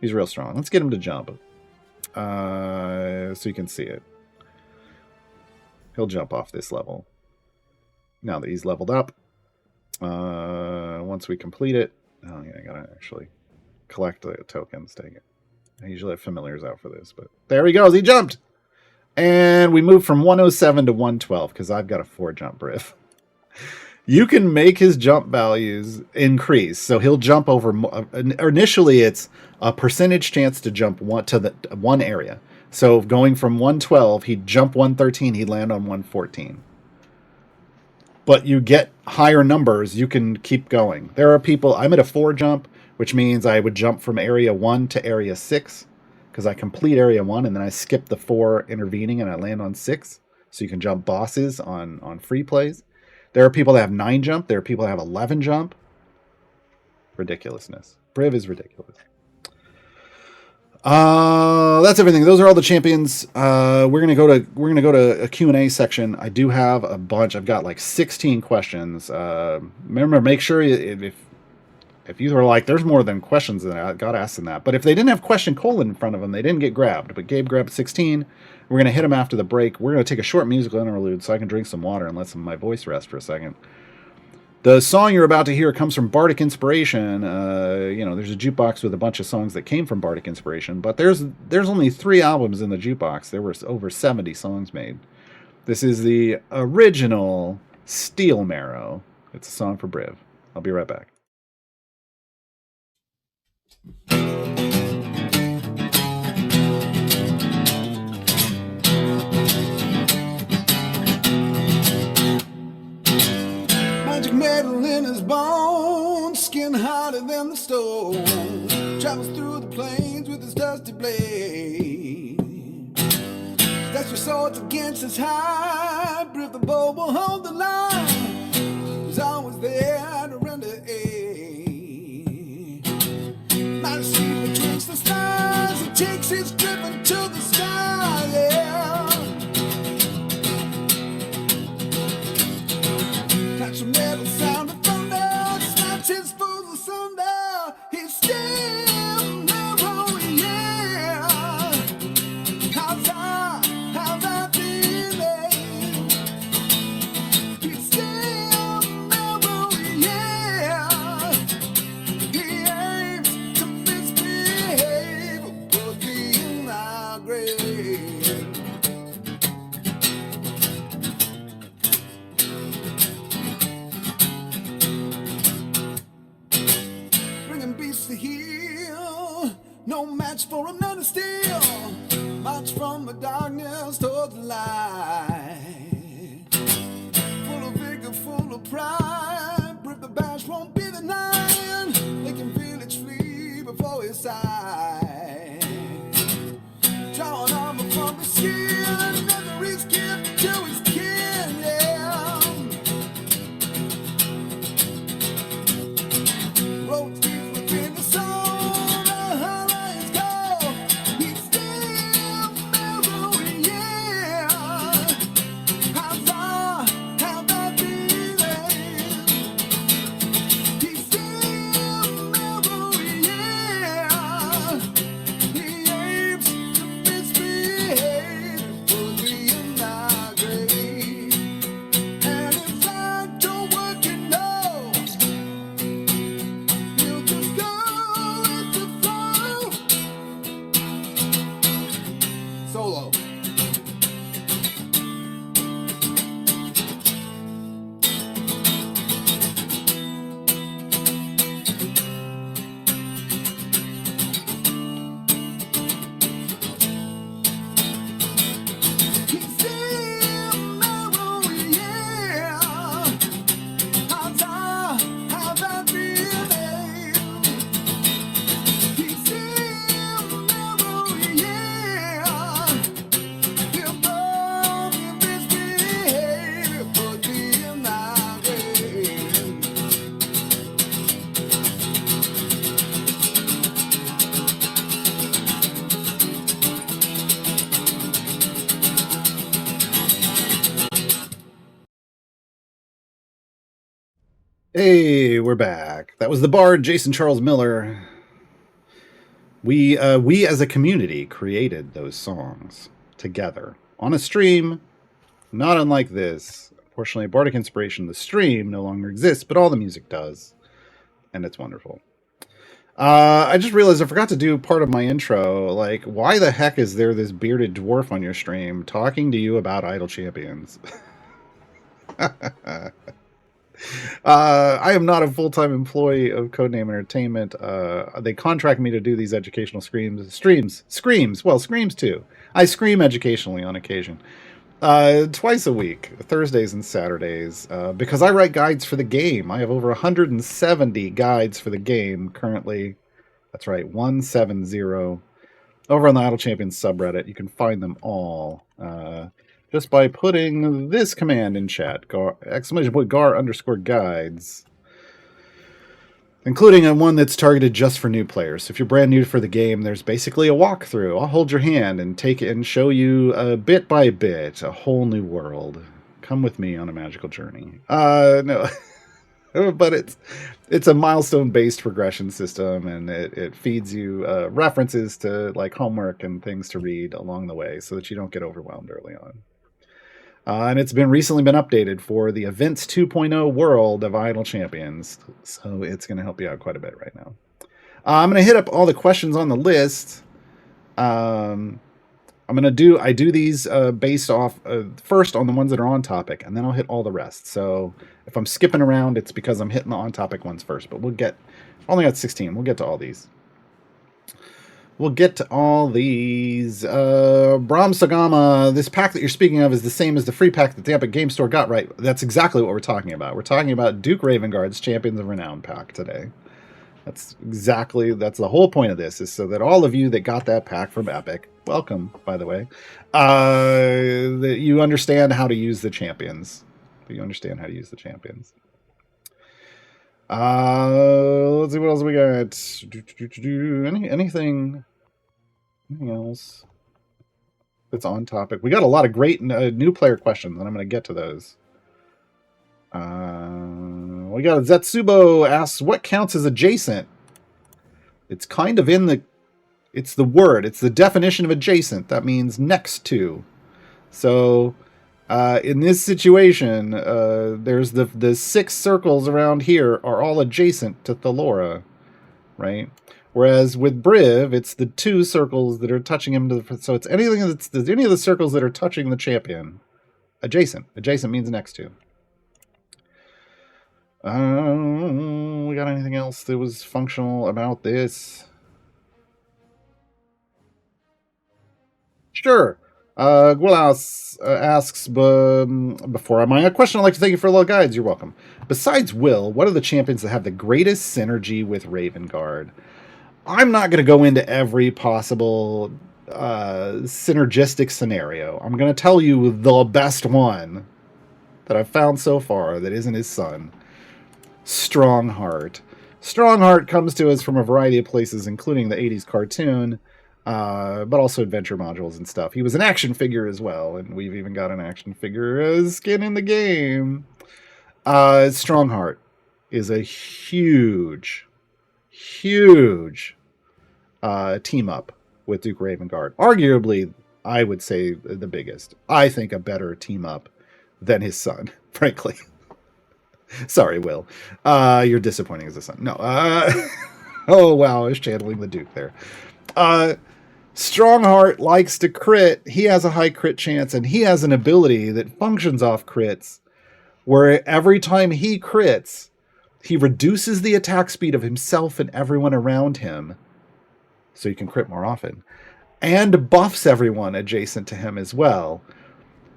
He's real strong. Let's get him to jump. So you can see it. He'll jump off this level. Now that he's leveled up. Once we complete it. Oh, yeah, I gotta actually collect the tokens. Dang it. I usually have familiars out for this, but there he goes. He jumped. And we moved from 107 to 112 because I've got a 4-jump Briv. You can make his jump values increase. So he'll jump over. Initially, it's a percentage chance to jump one area. So going from 112, he'd jump 113, he'd land on 114. But you get higher numbers, you can keep going. There are people, I'm at a 4 jump, which means I would jump from area 1 to area 6, because I complete area 1, and then I skip the 4 intervening, and I land on 6. So you can jump bosses on free plays. There are people that have 9 jump, there are people that have 11 jump. Ridiculousness. Briv is ridiculous. That's everything. Those are all the champions. We're gonna go to a Q&A section. I do have a bunch. I've got like 16 questions. Remember, make sure if you were like, there's more than questions than that, I got asked in that. But if they didn't have question colon in front of them, they didn't get grabbed. But Gabe grabbed 16. We're gonna hit them after the break. We're gonna take a short musical interlude so I can drink some water and let some of my voice rest for a second. The song you're about to hear comes from Bardic Inspiration. There's a jukebox with a bunch of songs that came from Bardic Inspiration, but there's only 3 albums in the jukebox. There were over 70 songs made. This is the original Steel Marrow. It's a song for Briv. I'll be right back. Metal in his bones, skin harder than the stone, travels through the plains with his dusty blade. That's your swords against his high, Briv the bow will hold the line. He's always there to render aid. Majesty betwixt the stars, he takes his grip into the sky, yeah. Catch a metal sound of thunder, snatch his foes asunder. He's still narrow, yeah. How's that feeling? He's still narrow, yeah. He aims to misbehave, put me in my grave. To heal, no match for a man of steel. March from the darkness toward the light. Full of vigor, full of pride. Briv the bash won't be denied. They can feel it flee before his sight. Drawing armor from the skin, never his gift to his kin, yeah. Road in the soul, the lions go. He's still mellow, yeah. How that feeling? He's still mellow, yeah. Hey, we're back. That was the bard, Jason Charles Miller. We as a community created those songs together on a stream, not unlike this. Unfortunately, Bardic Inspiration, the stream, no longer exists, but all the music does, and it's wonderful. I just realized I forgot to do part of my intro. Like, why the heck is there this bearded dwarf on your stream talking to you about Idle Champions? I am not a full-time employee of Codename Entertainment. They contract me to do these educational screams. Well, screams too. I scream educationally on occasion. Twice a week, Thursdays and Saturdays, because I write guides for the game. I have over 170 guides for the game currently. That's right, 170. Over on the Idle Champions subreddit, you can find them all. Just by putting this command in chat, !gar_guides, including one that's targeted just for new players. If you're brand new for the game, there's basically a walkthrough. I'll hold your hand and take it and show you bit by bit a whole new world. Come with me on a magical journey. No, but it's a milestone-based progression system, and it feeds you references to like homework and things to read along the way, so that you don't get overwhelmed early on. And it's recently been updated for the Events 2.0 world of Idle Champions. So it's going to help you out quite a bit right now. I'm going to hit up all the questions on the list. I do these based off first on the ones that are on topic, and then I'll hit all the rest. So if I'm skipping around, it's because I'm hitting the on topic ones first. But only got 16. We'll get to all these. Bram Sagama, this pack that you're speaking of is the same as the free pack that the Epic Game Store got right. That's exactly what we're talking about. We're talking about Duke Ravengard's Champions of Renown pack today. That's the whole point of this, is so that all of you that got that pack from Epic, welcome, by the way, that you understand how to use the champions. Let's see what else we got. Anything else that's on topic? We got a lot of great new player questions, and I'm going to get to those. We got Zetsubo asks, what counts as adjacent? It's kind of it's the word. It's the definition of adjacent. That means next to. So in this situation, there's the 6 circles around here are all adjacent to Thellora, right? Whereas with Briv, it's the 2 circles that are touching him. So it's any of the circles that are touching the champion. Adjacent. Adjacent means next to. We got anything else that was functional about this? Sure. Gwilas asks, before my question, I'd like to thank you for a lot of guides. You're welcome. Besides Wyll, what are the champions that have the greatest synergy with Ravengard? I'm not going to go into every possible synergistic scenario. I'm going to tell you the best one that I've found so far that isn't his son. Strongheart. Strongheart comes to us from a variety of places, including the 80s cartoon, but also adventure modules and stuff. He was an action figure as well, and we've even got an action figure skin in the game. Strongheart is a huge team up with Duke Ravengard. Arguably, I would say the biggest. I think a better team up than his son, frankly. Sorry, Wyll. You're disappointing as a son. No. Oh, wow. I was channeling the Duke there. Strongheart likes to crit. He has a high crit chance, and he has an ability that functions off crits, where every time he crits, he reduces the attack speed of himself and everyone around him, so he can crit more often, and buffs everyone adjacent to him as well.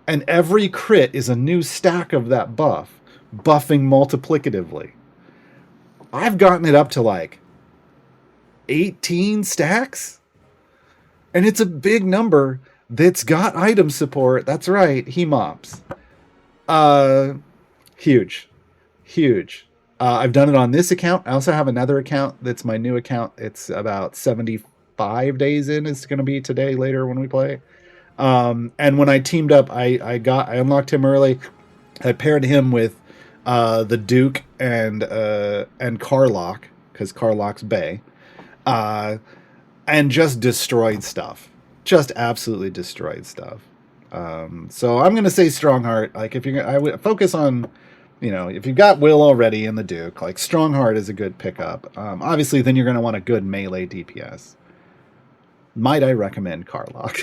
And every crit is a new stack of that buff, buffing multiplicatively. I've gotten it up to like 18 stacks, and it's a big number that's got item support. That's right, he mops. Huge. I've done it on this account. I also have another account that's my new account. It's about 75 days in. It's going to be today, later when we play. And when I teamed up, I unlocked him early. I paired him with the Duke and Karlach, because Karlach's Bay, and just destroyed stuff. Just absolutely destroyed stuff. So I'm gonna say Strongheart. Like if you're, I would focus on, if you've got Wyll already in the Duke, like Strongheart is a good pickup. Obviously, then you're gonna want a good melee DPS. Might I recommend Karlach?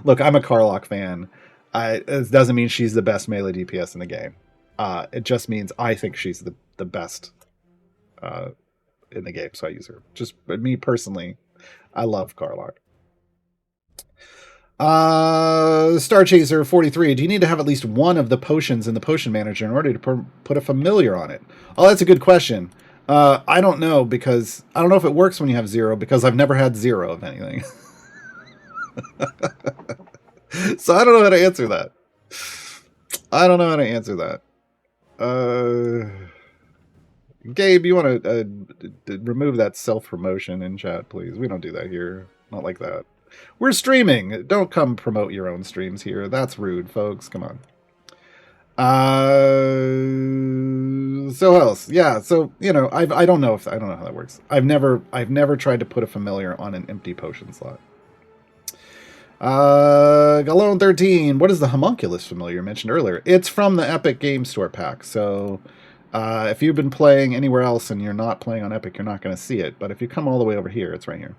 Look, I'm a Karlach fan. It doesn't mean she's the best melee DPS in the game. It just means I think she's the best in the game, so I use her. Just me personally, I love Karlach. Star Chaser 43. Do you need to have at least one of the potions in the potion manager in order to put a familiar on it? Oh, that's a good question. I don't know, because I don't know if it works when you have 0, because I've never had 0 of anything. So I don't know how to answer that. Gabe, you want to remove that self-promotion in chat, please? We don't do that here. Not like that. We're streaming. Don't come promote your own streams here. That's rude, folks. Come on. So else, yeah. So I don't know how that works. I've never tried to put a familiar on an empty potion slot. Galone 13. What is the homunculus familiar mentioned earlier? It's from the Epic Game Store pack. So if you've been playing anywhere else and you're not playing on Epic, you're not going to see it. But if you come all the way over here, it's right here.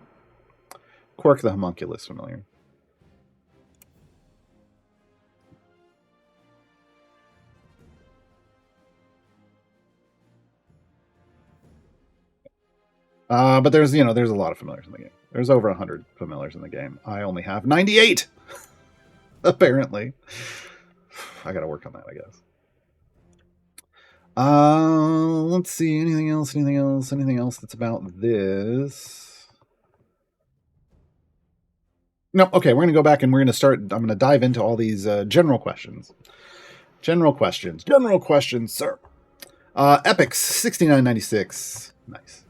Quark the homunculus familiar. But there's a lot of familiars in the game. There's over 100 familiars in the game. I only have 98, apparently. I got to work on that, I guess. Let's see. Anything else that's about this? No. Okay, we're going to go back and we're going to start. I'm going to dive into all these general questions. General questions, sir. Epics 6996. Nice.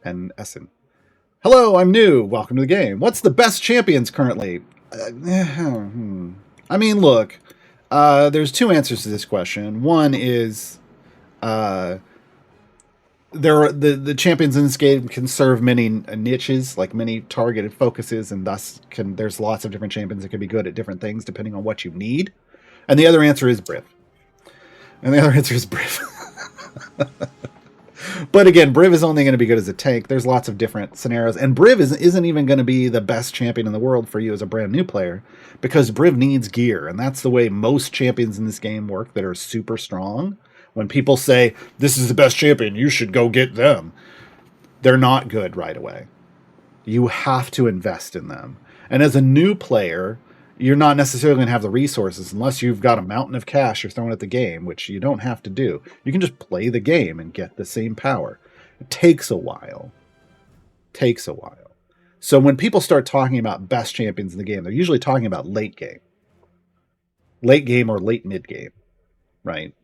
And Essen. Hello, I'm new. Welcome to the game. What's the best champions currently? I mean, look, there's two answers to this question. One is the champions in this game can serve many niches, like many targeted focuses, and thus there's lots of different champions that can be good at different things depending on what you need. And the other answer is Briv. But again, Briv is only going to be good as a tank. There's lots of different scenarios. And Briv isn't even going to be the best champion in the world for you as a brand new player, because Briv needs gear. And that's the way most champions in this game work that are super strong. When people say, this is the best champion, you should go get them, they're not good right away. You have to invest in them. And as a new player, you're not necessarily going to have the resources unless you've got a mountain of cash you're throwing at the game, which you don't have to do. You can just play the game and get the same power. It takes a while. So when people start talking about best champions in the game, they're usually talking about late game. Late game or late mid game, right?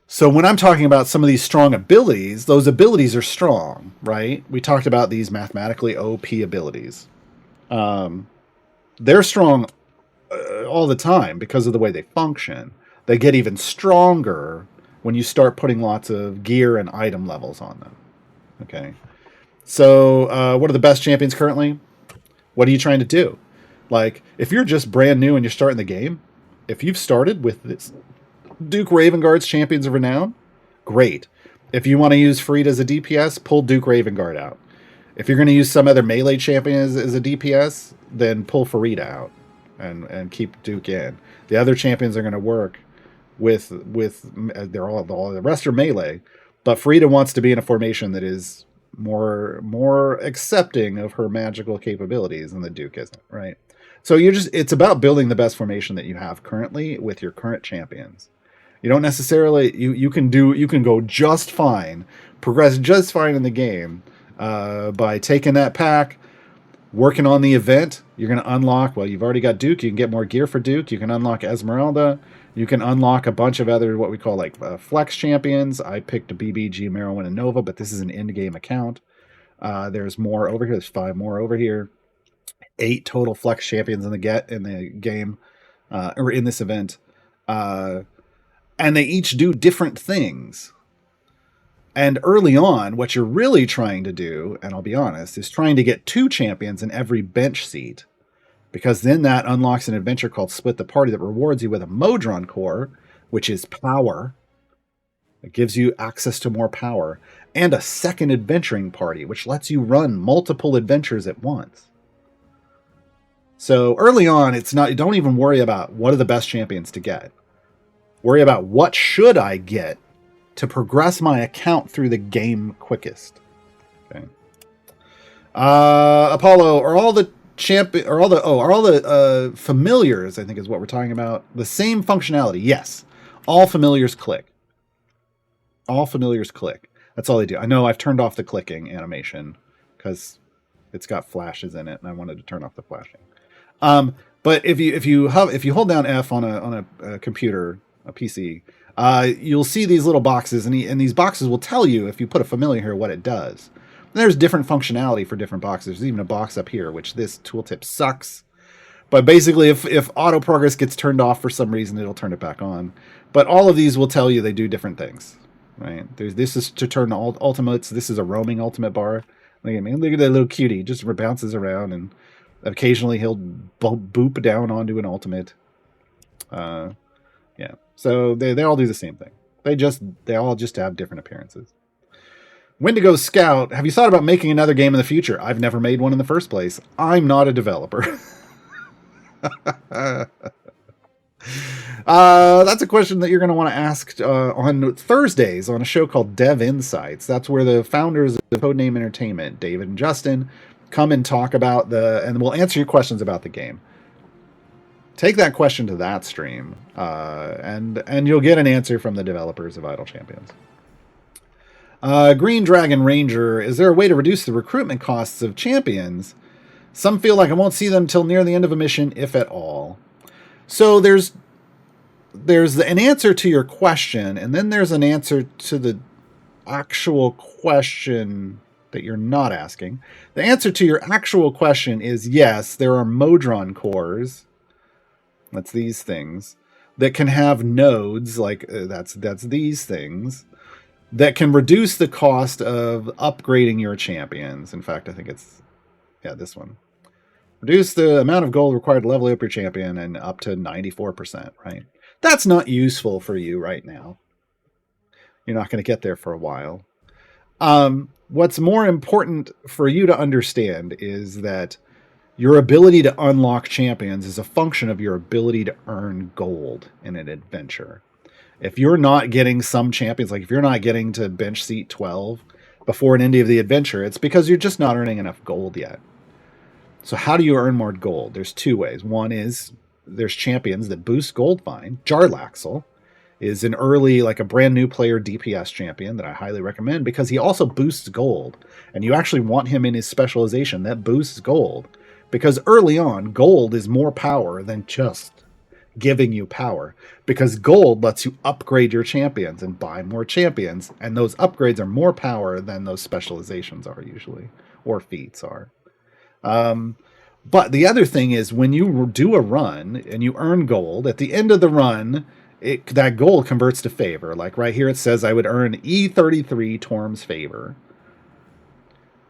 So when I'm talking about some of these strong abilities, those abilities are strong, right? We talked about these mathematically OP abilities. They're strong all the time because of the way they function. They get even stronger when you start putting lots of gear and item levels on them. Okay. So what are the best champions currently? What are you trying to do? Like, if you're just brand new and you're starting the game, if you've started with this Duke Ravengard's Champions of Renown, great. If you want to use Farideh as a DPS, pull Duke Ravengard out. If you're going to use some other melee champion as a DPS, then pull Farideh out and keep Duke in. The other champions are going to work with they're all the rest are melee, but Farideh wants to be in a formation that is more accepting of her magical capabilities than the Duke isn't, right? So it's about building the best formation that you have currently with your current champions. You don't necessarily you can go just fine, progress just fine in the game by taking that pack, working on the event. You're going to unlock, well, you've already got Duke, you can get more gear for Duke, you can unlock Esmeralda, you can unlock a bunch of other what we call like flex champions. I picked a BBG, Merylwyn, and Nova, but this is an end-game account. There's more over here. There's 5 more over here. 8 total flex champions in the game or in this event. and they each do different things. And early on, what you're really trying to do, and I'll be honest, is trying to get 2 champions in every bench seat, because then that unlocks an adventure called Split the Party that rewards you with a Modron core, which is power. It gives you access to more power, and a second adventuring party, which lets you run multiple adventures at once. So early on, don't even worry about what are the best champions to get. Worry about what should I get to progress my account through the game quickest. Okay. Apollo, are all the familiars, I think is what we're talking about, the same functionality? Yes. All familiars click. All familiars click. That's all they do. I know I've turned off the clicking animation because it's got flashes in it, and I wanted to turn off the flashing. But if you hold down F on a computer, a PC, you'll see these little boxes, and these boxes will tell you, if you put a familiar here, what it does. And there's different functionality for different boxes. There's even a box up here, which this tooltip sucks. But basically, if auto progress gets turned off for some reason, it'll turn it back on. But all of these will tell you they do different things. Right? This is to turn ultimates. This is a roaming ultimate bar. Look at that little cutie. Just bounces around, and occasionally he'll boop down onto an ultimate. Yeah. So they all do the same thing. They all just have different appearances. Wendigo Scout, have you thought about making another game in the future? I've never made one in the first place. I'm not a developer. That's a question that you're going to want to ask on Thursdays on a show called Dev Insights. That's where the founders of Codename Entertainment, David and Justin, come and talk about and we'll answer your questions about the game. Take that question to that stream, and you'll get an answer from the developers of Idle Champions. Green Dragon Ranger, is there a way to reduce the recruitment costs of champions? Some feel like I won't see them till near the end of a mission, if at all. So there's an answer to your question, and then there's an answer to the actual question that you're not asking. The answer to your actual question is yes, there are Modron cores. That's these things that can have nodes, like that's these things that can reduce the cost of upgrading your champions. In fact, I think it's this one. Reduce the amount of gold required to level up your champion and up to 94%, right? That's not useful for you right now. You're not going to get there for a while. What's more important for you to understand is that your ability to unlock champions is a function of your ability to earn gold in an adventure. If you're not getting some champions, like if you're not getting to bench seat 12 before an end of the adventure, it's because you're just not earning enough gold yet. So how do you earn more gold? There's 2 ways. One is there's champions that boost gold find. Jarlaxle is an early, like a brand new player DPS champion that I highly recommend because he also boosts gold. And you actually want him in his specialization that boosts gold. Because early on, gold is more power than just giving you power. Because gold lets you upgrade your champions and buy more champions. And those upgrades are more power than those specializations are usually. Or feats are. But the other thing is when you do a run and you earn gold, at the end of the run, that gold converts to favor. Like right here it says I would earn E33 Torm's favor.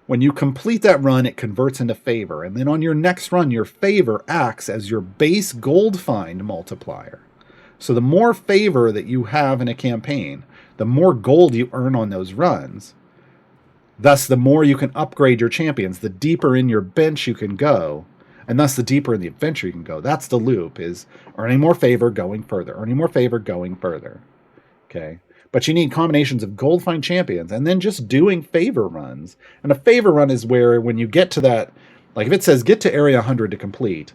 When you complete that run, it converts into favor. And then on your next run, your favor acts as your base gold find multiplier. So the more favor that you have in a campaign, the more gold you earn on those runs. Thus, the more you can upgrade your champions, the deeper in your bench you can go, and thus the deeper in the adventure you can go. That's the loop, is earning more favor, going further, earning more favor, going further. Okay? But you need combinations of gold find champions, and then just doing favor runs. And a favor run is where when you get to that, like if it says get to area 100 to complete,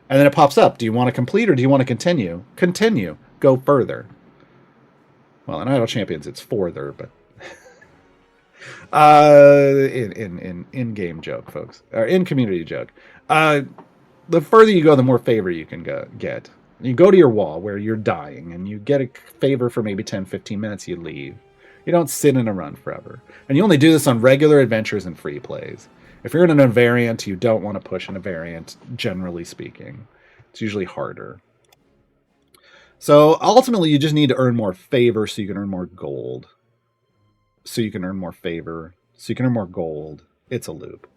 and then it pops up, do you want to complete or do you want to continue? Continue. Go further. Well, in Idle Champions, it's further, but... in-game joke, folks. Or in-community joke. The further you go, the more favor you can get. You go to your wall where you're dying, and you get a favor for maybe 10, 15 minutes, you leave. You don't sit in a run forever. And you only do this on regular adventures and free plays. If you're in a variant, you don't want to push in a variant, generally speaking. It's usually harder. So ultimately, you just need to earn more favor so you can earn more gold. So you can earn more favor. So you can earn more gold. It's a loop.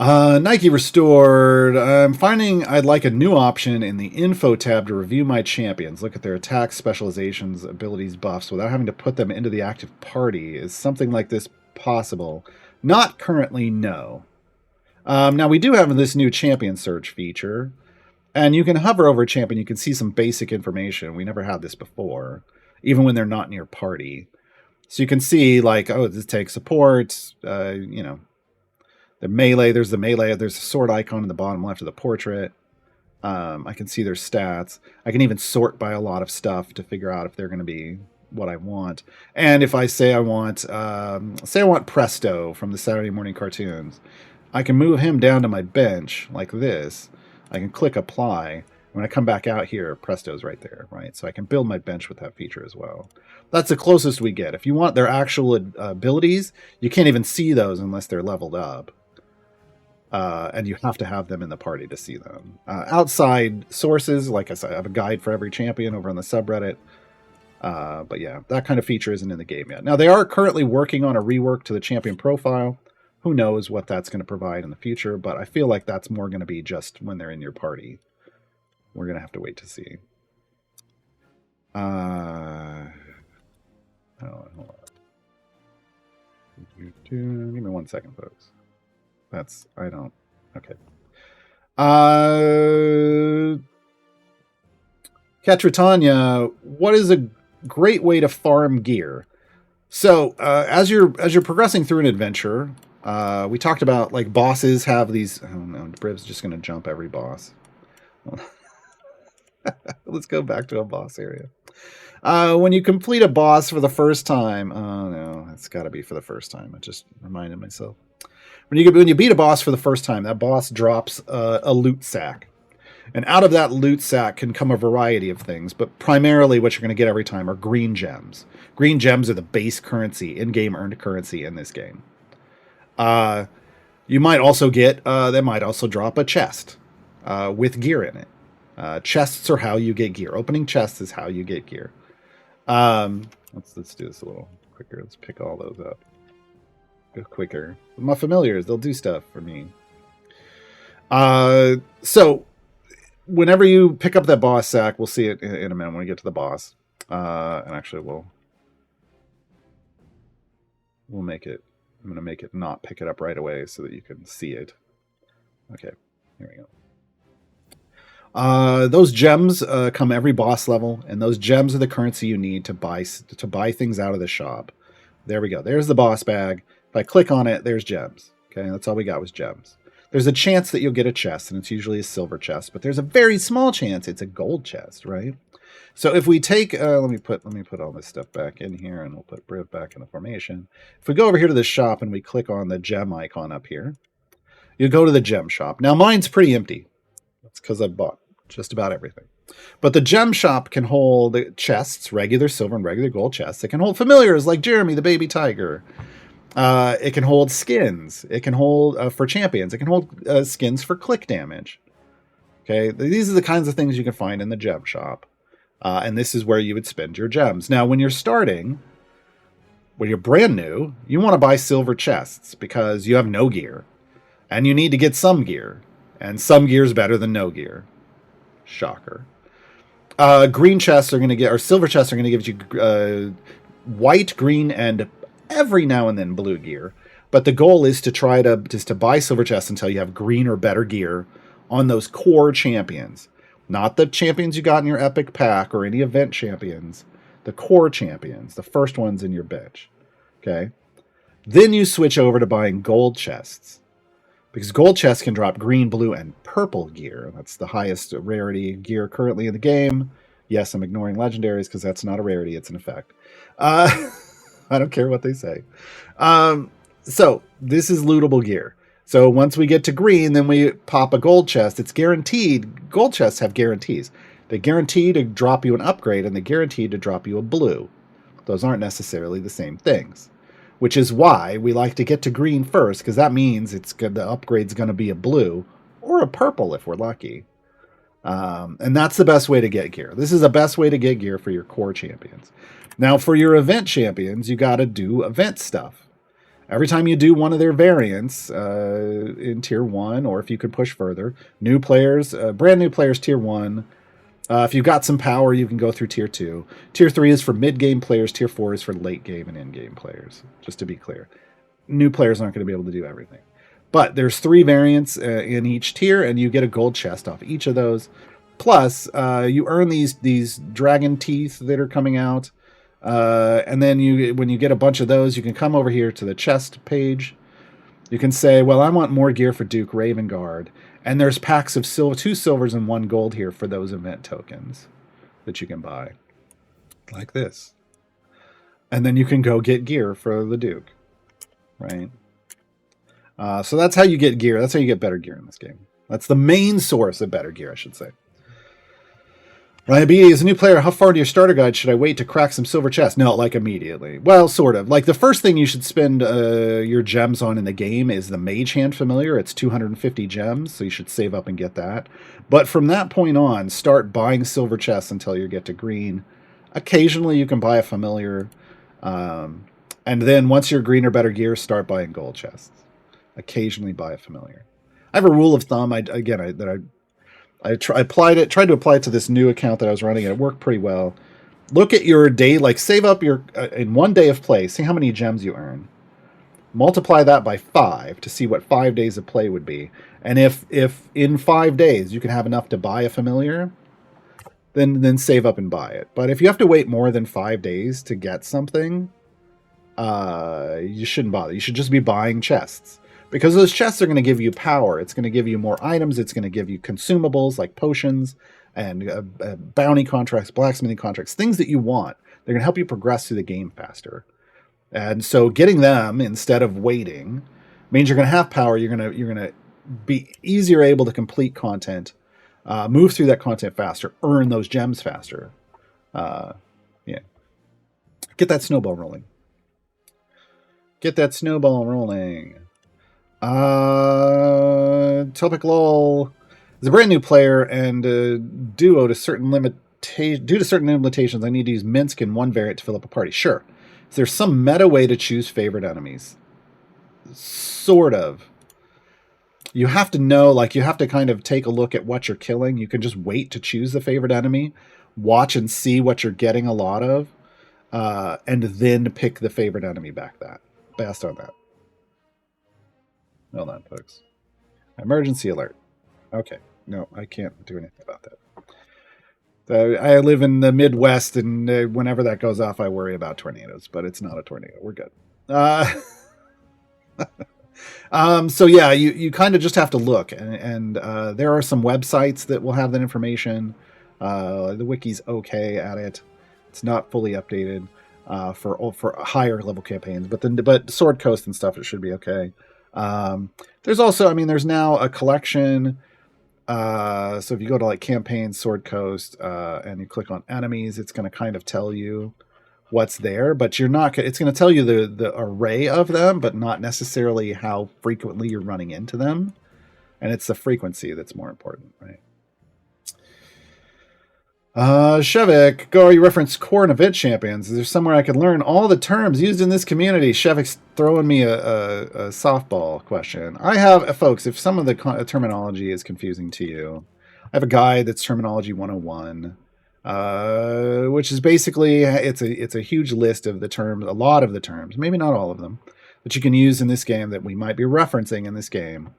Nike restored. I'm finding I'd like a new option in the info tab to review my champions. Look at their attacks, specializations, abilities, buffs without having to put them into the active party. Is something like this possible? Not currently, no. Now we do have this new champion search feature, and you can hover over a champion. You can see some basic information. We never had this before, even when they're not in your party. So you can see like, oh, this takes support, you know, the melee, there's a sword icon in the bottom left of the portrait. I can see their stats. I can even sort by a lot of stuff to figure out if they're going to be what I want. And if I say I want Presto from the Saturday morning cartoons, I can move him down to my bench like this. I can click apply. When I come back out here, Presto's right there, right? So I can build my bench with that feature as well. That's the closest we get. If you want their actual abilities, you can't even see those unless they're leveled up. And you have to have them in the party to see them. Outside sources, like I said, I have a guide for every champion over on the subreddit. But yeah, that kind of feature isn't in the game yet. Now, they are currently working on a rework to the champion profile. Who knows what that's going to provide in the future, but I feel like that's more going to be just when they're in your party. We're going to have to wait to see. Hold on. Give me 1 second, folks. Okay. Katritanya, what is a great way to farm gear? So, as you're progressing through an adventure, we talked about like bosses have these. Oh no, Briv's just going to jump every boss. Let's go back to a boss area. When you complete a boss for the first time, oh no, it's got to be for the first time. I just reminded myself. When you beat a boss for the first time, that boss drops a loot sack. And out of that loot sack can come a variety of things, but primarily what you're going to get every time are green gems. Green gems are the base currency, in-game earned currency in this game. You might also get, they might also drop a chest with gear in it. Chests are how you get gear. Opening chests is how you get gear. Let's do this a little quicker. Let's pick all those up. Go quicker. My familiars, they'll do stuff for me. So whenever you pick up that boss sack, we'll see it in a minute when we get to the boss. And actually we'll make it. I'm going to make it not pick it up right away so that you can see it. Okay, here we go. Those gems come every boss level, and those gems are the currency you need to buy things out of the shop. There we go. There's the boss bag. If I click on it, there's gems. Okay, that's all we got was gems. There's a chance that you'll get a chest, and it's usually a silver chest, but there's a very small chance it's a gold chest, right? So if we take, let me put all this stuff back in here, and we'll put Briv back in the formation. If we go over here to the shop and we click on the gem icon up here, you go to the gem shop. Now mine's pretty empty. That's because I bought just about everything. But the gem shop can hold chests, regular silver and regular gold chests. It can hold familiars like Jeremy the baby tiger. It can hold skins. It can hold, for champions, it can hold skins for click damage. Okay, these are the kinds of things you can find in the gem shop. And this is where you would spend your gems. Now, when you're starting, when you're brand new, you want to buy silver chests because you have no gear. And you need to get some gear. And some gear is better than no gear. Shocker. Green chests are going to get, or silver chests are going to give you white, green, and every now and then blue gear. But the goal is to try to just to buy silver chests until you have green or better gear on those core champions. Not the champions you got in your epic pack or any event champions. The core champions, the first ones in your bench. Okay? Then you switch over to buying gold chests. Because gold chests can drop green, blue, and purple gear. That's the highest rarity gear currently in the game. Yes, I'm ignoring legendaries because that's not a rarity, it's an effect. I don't care what they say. So this is lootable gear. So once we get to green, then we pop a gold chest. It's guaranteed. Gold chests have guarantees. They guarantee to drop you an upgrade, and they guarantee to drop you a blue. Those aren't necessarily the same things. Which is why we like to get to green first, because that means it's good, the upgrade's going to be a blue, or a purple if we're lucky. And that's the best way to get gear. This is the best way to get gear for your core champions. Now, for your event champions, you got to do event stuff. Every time you do one of their variants in Tier 1, or if you could push further, new players, brand new players, Tier 1. If you've got some power, you can go through Tier 2. Tier 3 is for mid-game players. Tier 4 is for late-game and in-game players, just to be clear. New players aren't going to be able to do everything. But there's 3 variants in each tier, and you get a gold chest off each of those. Plus, you earn these dragon teeth that are coming out. And then when you get a bunch of those, you can come over here to the chest page. You can say, well, I want more gear for Duke Ravengard. And there's packs of 2 silvers and 1 gold here for those event tokens that you can buy. Like this. And then you can go get gear for the Duke. Right? So that's how you get gear. That's how you get better gear in this game. That's the main source of better gear, I should say. Ryan B, as a new player, how far into your starter guide should I wait to crack some silver chests? No, like immediately. Well, sort of. Like the first thing you should spend your gems on in the game is the Mage Hand Familiar. It's 250 gems, so you should save up and get that. But from that point on, start buying silver chests until you get to green. Occasionally you can buy a familiar. And then once you're green or better gear, start buying gold chests. Occasionally buy a familiar. I have a rule of thumb. I tried to apply it to this new account that I was running, and it worked pretty well. Look at your day, like save up your in 1 day of play, see how many gems you earn. Multiply that by 5 to see what 5 days of play would be. And if in 5 days you can have enough to buy a familiar, then save up and buy it. But if you have to wait more than 5 days to get something, you shouldn't bother. You should just be buying chests. Because those chests are going to give you power. It's going to give you more items. It's going to give you consumables like potions and bounty contracts, blacksmithing contracts, things that you want. They're going to help you progress through the game faster. And so getting them instead of waiting means you're going to have power. You're going to be easier able to complete content, move through that content faster, earn those gems faster. Yeah. Get that snowball rolling. Get that snowball rolling. Topic lol is a brand new player, and due to certain limitations, I need to use Minsk in 1 variant to fill up a party. Sure. Is there some meta way to choose favorite enemies? Sort of. You have to know, like, you have to kind of take a look at what you're killing. You can just wait to choose the favorite enemy, watch and see what you're getting a lot of, and then pick the favorite enemy based on that. Hold on, folks. Emergency alert. Okay. No, I can't do anything about that. I live in the Midwest, and whenever that goes off, I worry about tornadoes, but it's not a tornado. We're good. So yeah, you kind of just have to look, and there are some websites that will have that information. The wiki's okay at it. It's not fully updated for higher level campaigns, but Sword Coast and stuff, it should be okay. There's also, there's now a collection. So if you go to like campaign Sword Coast, and you click on enemies, it's going to kind of tell you what's there, but it's going to tell you the array of them, but not necessarily how frequently you're running into them. And it's the frequency that's more important, right? Shevik, you referenced core and event champions. Is there somewhere I could learn all the terms used in this community? Shevik's throwing me a softball question. I have, folks, if some of the terminology is confusing to you, I have a guide that's Terminology 101, which is basically, it's a huge list of the terms, a lot of the terms, maybe not all of them, that you can use in this game that we might be referencing in this game,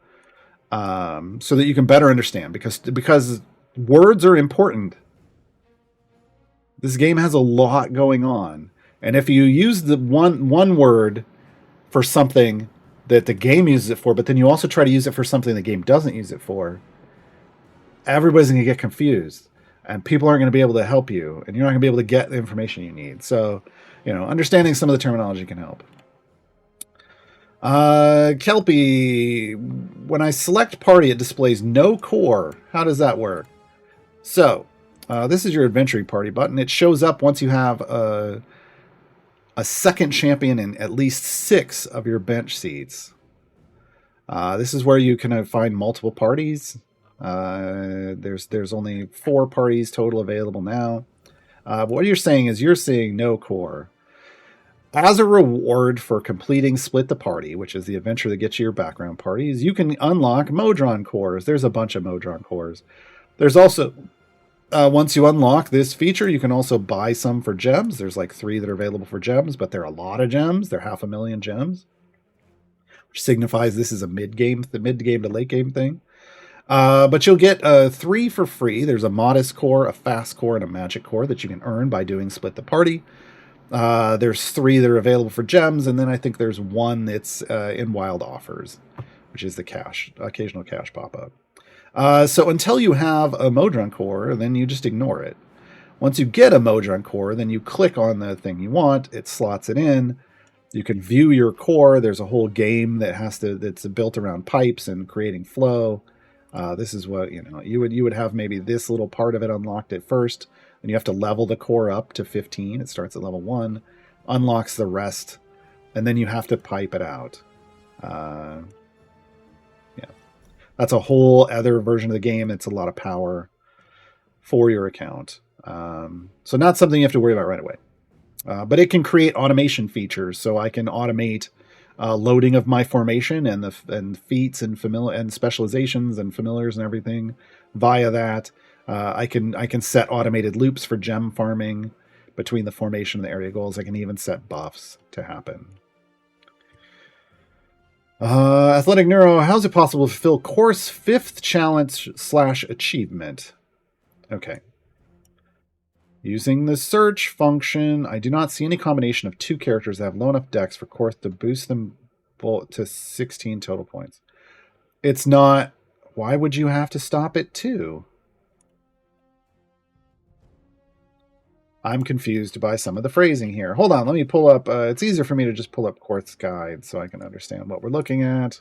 so that you can better understand, because words are important. This game has a lot going on. And if you use the one word for something that the game uses it for, but then you also try to use it for something the game doesn't use it for, everybody's going to get confused. And people aren't going to be able to help you. And you're not going to be able to get the information you need. So, understanding some of the terminology can help. Kelpie, when I select party, it displays no core. How does that work? So, this is your adventuring party button. It shows up once you have a second champion in at least 6 of your bench seats. This is where you can find multiple parties. There's only 4 parties total available now. What you're saying is you're seeing no core. As a reward for completing Split the Party, which is the adventure that gets you your background parties, you can unlock Modron cores. There's a bunch of Modron cores. There's also, once you unlock this feature, you can also buy some for gems. There's like 3 that are available for gems, but they're a lot of gems. They're 500,000 gems, which signifies this is a the mid game to late game thing. But you'll get 3 for free. There's a modest core, a fast core, and a magic core that you can earn by doing Split the Party. There's 3 that are available for gems, and then I think there's 1 that's in wild offers, which is the occasional cash pop-up. So until you have a Modron core, then you just ignore it. Once you get a Modron core, then you click on the thing you want, it slots it in. You can view your core. There's a whole game that's built around pipes and creating flow. This is what you would have maybe this little part of it unlocked at first, and you have to level the core up to 15. It starts at level 1, unlocks the rest, and then you have to pipe it out. Yeah, that's a whole other version of the game. It's a lot of power for your account, so not something you have to worry about right away. But it can create automation features, so I can automate loading of my formation and feats and specializations and familiars and everything via that. I can set automated loops for gem farming between the formation and the area goals. I can even set buffs to happen. Athletic Neuro, how's it possible to fulfill course 5th challenge / achievement? Okay. Using the search function, I do not see any combination of 2 characters that have low enough dex for course to boost them to 16 total points. It's not. Why would you have to stop at 2? I'm confused by some of the phrasing here. Hold on, let me pull up. It's easier for me to just pull up Quarth's guide so I can understand what we're looking at.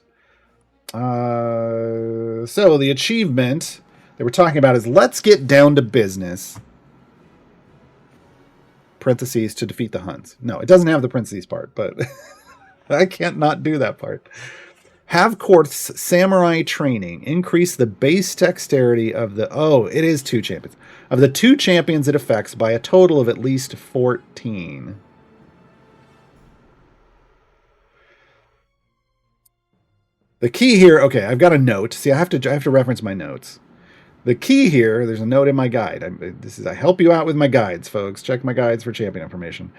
So the achievement that we're talking about is let's get down to business. Parentheses to defeat the Huns. No, it doesn't have the parentheses part, but I can't not do that part. Have Quarth's samurai training increase the base dexterity of the... Oh, it is 2 champions. Of the 2 champions it affects by a total of at least 14. The key here... Okay, I've got a note. See, I have to reference my notes. The key here, there's a note in my guide. I help you out with my guides, folks. Check my guides for champion information.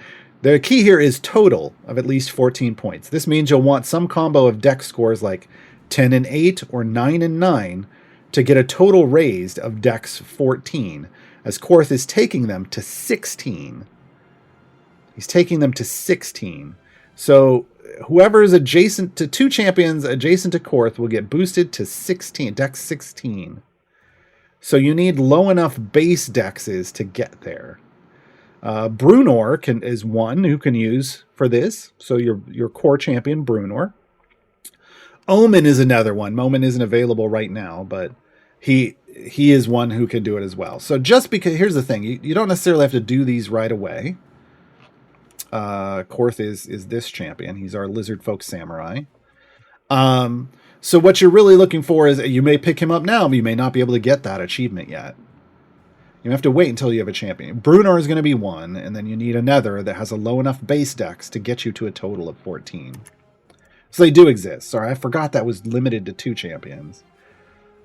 The key here is total of at least 14 points. This means you'll want some combo of dex scores like 10 and 8 or 9 and 9 to get a total raised of dex 14, as Quarth is taking them to 16. He's taking them to 16. So whoever is adjacent to 2 champions adjacent to Quarth will get boosted to 16, dex 16. So you need low enough base dexes to get there. Brunor is one who can use for this. So your core champion, Brunor. Omen is another one. Omen isn't available right now, but he is one who can do it as well. So just because, here's the thing, you don't necessarily have to do these right away. Quarth is this champion. He's our lizard folk samurai. So what you're really looking for is you may pick him up now, but you may not be able to get that achievement yet. You have to wait until you have a champion. Brunor is going to be one, and then you need another that has a low enough base dex to get you to a total of 14. So they do exist. Sorry, I forgot that was limited to 2 champions.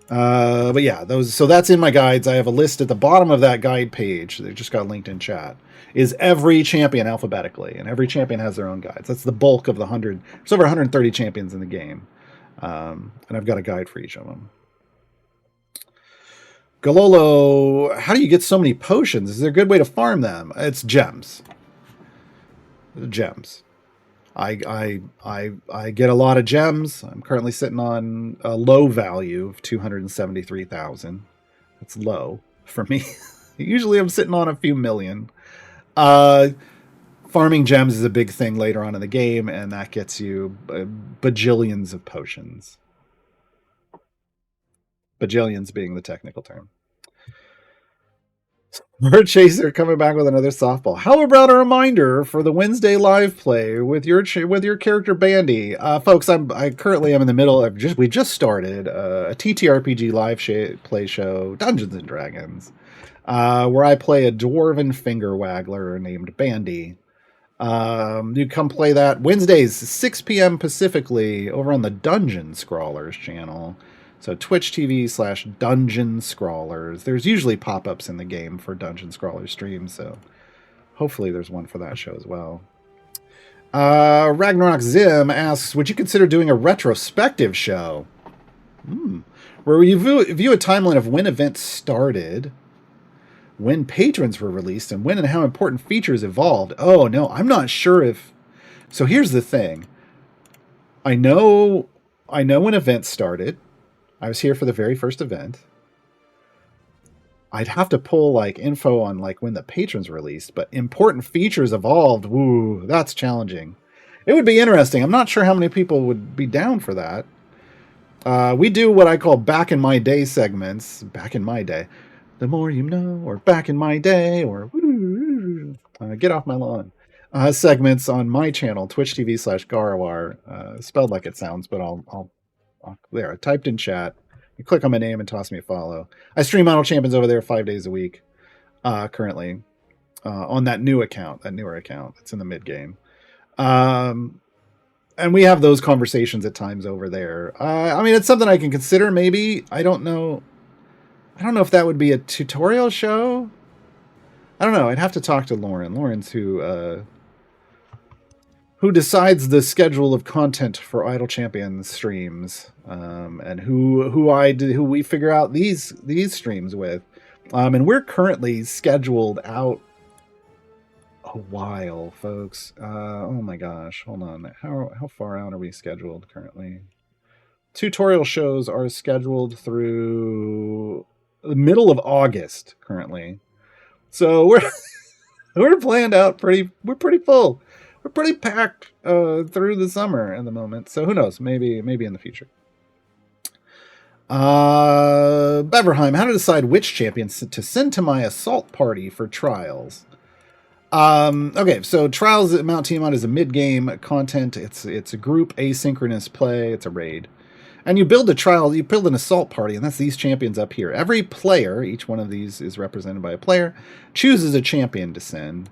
But yeah, so that's in my guides. I have a list at the bottom of that guide page. They just got linked in chat. Is every champion alphabetically, and every champion has their own guides. That's the bulk of the 100. There's over 130 champions in the game. And I've got a guide for each of them. Galolo, how do you get so many potions? Is there a good way to farm them? It's gems. Gems. I get a lot of gems. I'm currently sitting on a low value of 273,000. That's low for me. Usually I'm sitting on a few million. Farming gems is a big thing later on in the game, and that gets you bajillions of potions. Bajillions being the technical term. Bird Chaser coming back with another softball. How about a reminder for the Wednesday live play with your character Bandy, folks? I currently am in the middle of we just started a TTRPG live play show, Dungeons and Dragons, where I play a dwarven finger waggler named Bandy. You come play that Wednesdays 6 p.m. Pacifically over on the Dungeon Scrawlers channel. So Twitch TV/Dungeon Scrawlers. There's usually pop-ups in the game for Dungeon Scrawlers streams, so hopefully there's one for that show as well. Ragnarok Zim asks, would you consider doing a retrospective show? Where you view a timeline of when events started, when patrons were released, and when and how important features evolved. Oh, no, I'm not sure if... So here's the thing. I know when events started. I was here for the very first event. I'd have to pull like info on like when the patrons released, but important features evolved. Woo, that's challenging. It would be interesting. I'm not sure how many people would be down for that. We do what I call back in my day segments. Back in my day. The more you know, or back in my day, or get off my lawn. Segments on my channel, Twitch TV/Gaarawarr. Spelled like it sounds, but I'll there, I typed in chat. You click on my name and toss me a follow. I stream Model Champions over there 5 days a week, currently, on that newer account. It's in the mid game, and we have those conversations at times over there. I mean, it's something I can consider. Maybe I don't know if that would be a tutorial show. I don't know. I'd have to talk to Lauren. Lauren's who decides the schedule of content for Idle Champions streams, and who we figure out these streams with, and we're currently scheduled out a while, folks. Oh my gosh, hold on. How far out are we scheduled currently? Tutorial shows are scheduled through the middle of August currently, so we're planned out we're pretty full. We're pretty packed through the summer at the moment. So who knows? Maybe in the future. Beverheim, how to decide which champions to send to my assault party for trials. Okay, so trials at Mount Tiamat is a mid-game content. It's a group asynchronous play. It's a raid. And you build an assault party, and that's these champions up here. Every player, each one of these is represented by a player, chooses a champion to send.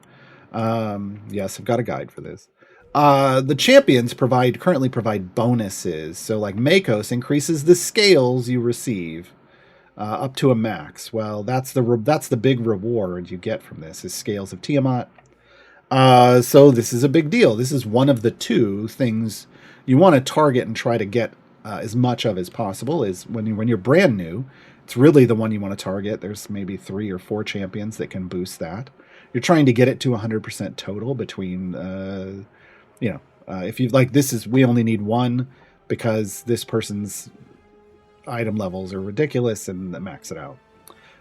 Yes, I've got a guide for this. The champions currently provide bonuses. So like Makos increases the scales you receive up to a max. Well, that's the big reward you get from this is scales of Tiamat. So this is a big deal. This is one of the two things you want to target and try to get as much of as possible. Is when you're brand new, it's really the one you want to target. There's maybe 3 or 4 champions that can boost that. You're trying to get it to 100% total between, if you like, we only need 1 because this person's item levels are ridiculous and max it out.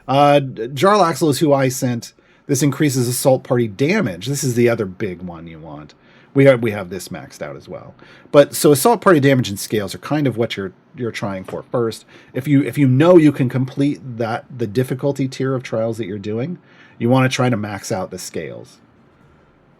Jarlaxle is who I sent. This increases assault party damage. This is the other big one you want. We have this maxed out as well. But so assault party damage and scales are kind of what you're trying for first. If you know you can complete the difficulty tier of trials that you're doing, you want to try to max out the scales.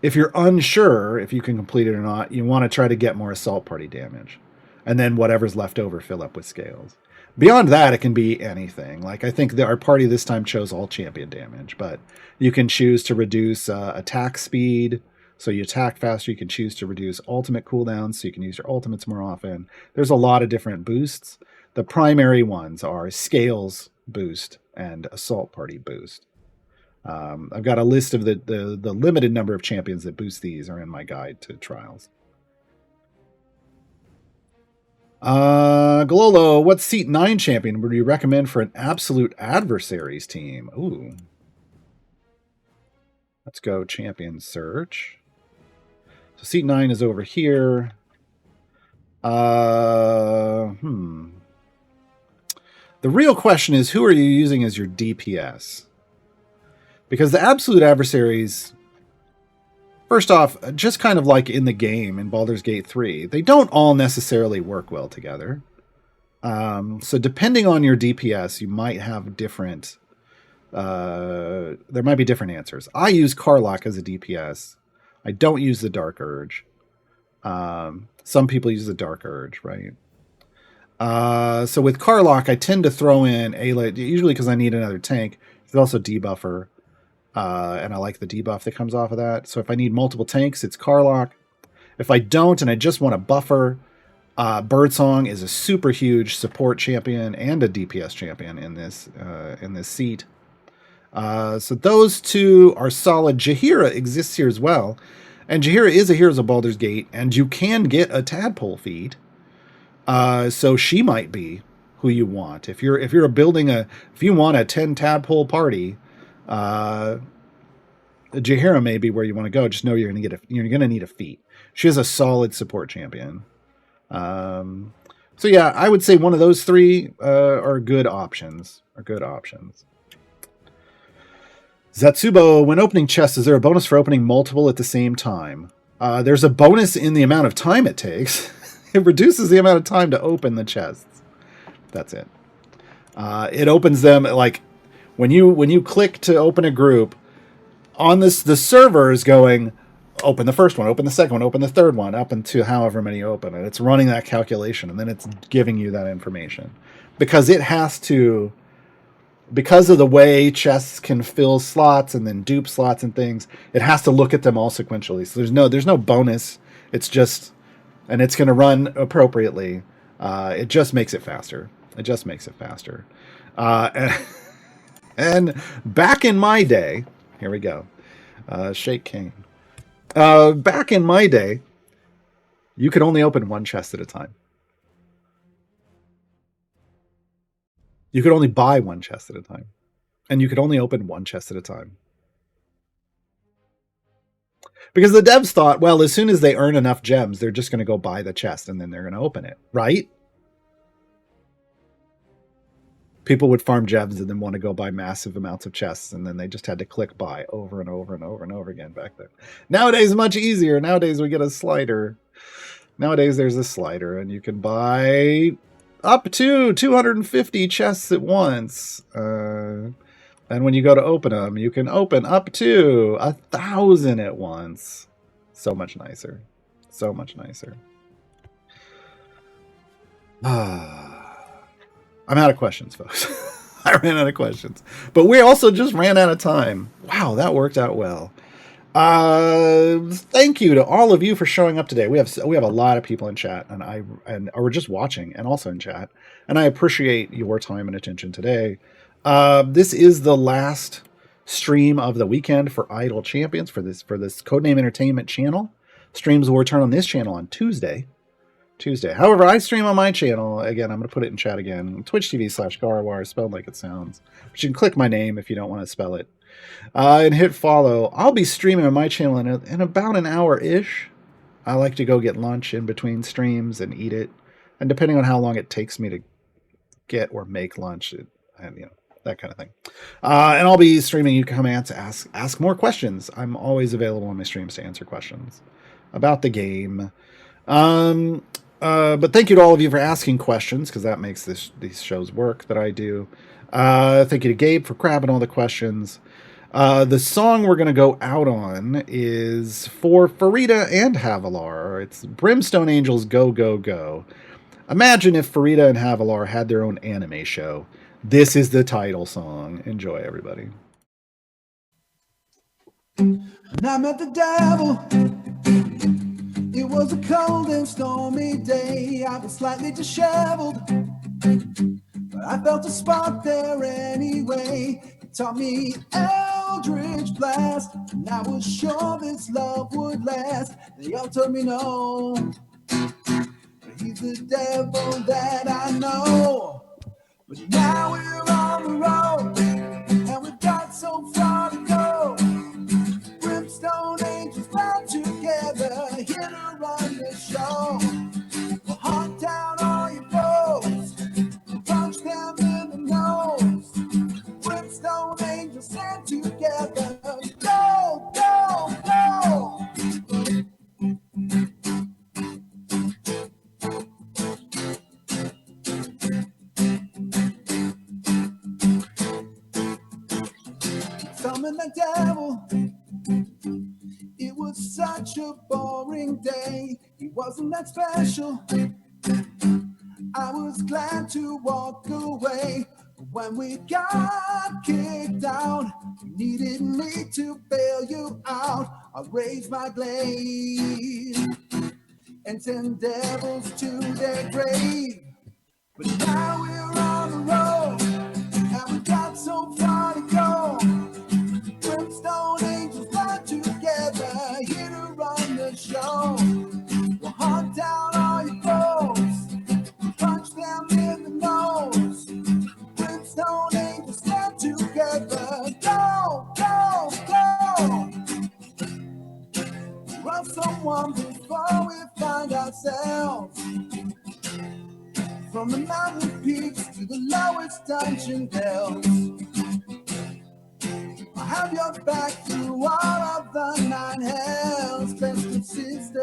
If you're unsure if you can complete it or not, you want to try to get more assault party damage. And then whatever's left over, fill up with scales. Beyond that, it can be anything. Like I think our party this time chose all champion damage, but you can choose to reduce attack speed. So you attack faster. You can choose to reduce ultimate cooldowns, so you can use your ultimates more often. There's a lot of different boosts. The primary ones are scales boost and assault party boost. I've got a list of the limited number of champions that boost these are in my guide to trials. Gololo, what seat 9 champion would you recommend for an absolute adversaries team? Ooh. Let's go champion search. So seat 9 is over here. The real question is, who are you using as your DPS? Because the absolute adversaries, first off, just kind of like in the game in Baldur's Gate 3, they don't all necessarily work well together. So depending on your DPS, you might have different there might be different answers. I use Karlach as a DPS. I don't use the Dark Urge. Some people use the Dark Urge, right? So with Karlach, I tend to throw in Ayla, usually because I need another tank. It's also debuffer, and I like the debuff that comes off of that. So if I need multiple tanks, it's Karlach. If I don't and I just want a buffer, Birdsong is a super huge support champion and a DPS champion in this seat. So those two are solid. Jaheira exists here as well. And Jaheira is a Heroes of Baldur's Gate, and you can get a tadpole feed. So she might be who you want. If you want a 10 tadpole party, Jaheira may be where you want to go. Just know you're going to need a feat. She is a solid support champion. So yeah, I would say one of those three are good options. Zatsubo, when opening chests, is there a bonus for opening multiple at the same time? There's a bonus in the amount of time it takes. It reduces the amount of time to open the chests. That's it. It opens them like when you click to open a group on this. The server is going, open the first one, open the second one, open the third one, up into however many you open, and it's running that calculation, and then it's giving you that information because it has to. Because of the way chests can fill slots and then dupe slots and things, it has to look at them all sequentially. So there's no bonus. It's just, and it's going to run appropriately. It just makes it faster. And back in my day, here we go. Shake King. Back in my day, you could only open one chest at a time. You could only buy one chest at a time. And you could only open one chest at a time. Because the devs thought, well, as soon as they earn enough gems, they're just going to go buy the chest and then they're going to open it, right? People would farm gems and then want to go buy massive amounts of chests, and then they just had to click buy over and over and over and over again back then. Nowadays, much easier. Nowadays, we get a slider. Nowadays, there's a slider, and you can buy up to 250 chests at once. And when you go to open them, you can open up to 1,000 at once. So much nicer. So much nicer. I'm out of questions, folks. I ran out of questions. But we also just ran out of time. Wow, that worked out well. Thank you to all of you for showing up today. We have a lot of people in chat, or just watching and also in chat, and I appreciate your time and attention today. This is the last stream of the weekend for Idle Champions for this Codename Entertainment channel. Streams will return on this channel on Tuesday. However, I stream on my channel. Again, I'm going to put it in chat again. Twitch TV/Gaarawarr, spelled like it sounds. But you can click my name if you don't want to spell it. And hit follow. I'll be streaming on my channel in about an hour-ish. I like to go get lunch in between streams and eat it. And depending on how long it takes me to get or make lunch, that kind of thing. And I'll be streaming. You can come and ask more questions. I'm always available on my streams to answer questions about the game. But thank you to all of you for asking questions, because that makes these shows work that I do. Thank you to Gabe for grabbing all the questions. The song we're going to go out on is for Farideh and Havilar. It's Brimstone Angels Go Go Go. Imagine if Farideh and Havilar had their own anime show. This is the title song. Enjoy, everybody. And I met the devil. It was a cold and stormy day. I was slightly disheveled, but I felt a spark there anyway. It taught me Eldritch Blast, and I was sure this love would last. They all told me no, but he's the devil that I know. But now we're on the road, and we've got so far to go. Brimstone angels bound together, here to run the show. We'll hunt down all your foes, punch them in the nose. Brimstone angels stand together, go, go, go. summon the devil. It was such a boring day. He wasn't that special. I was glad to walk away. But when we got kicked out, you needed me to bail you out. I raised my blade and sent devils to their grave. But now we're on the road, and we got so far to go. Brimstone angels got together, here to run the show. We'll hunt down all your foes, punch them in the nose. Brimstone angels stand together, go, go, go. Run someone before we find ourselves. From the mountain peaks to the lowest dungeon dells, I have your back through all of the 9 hells, best of sisters.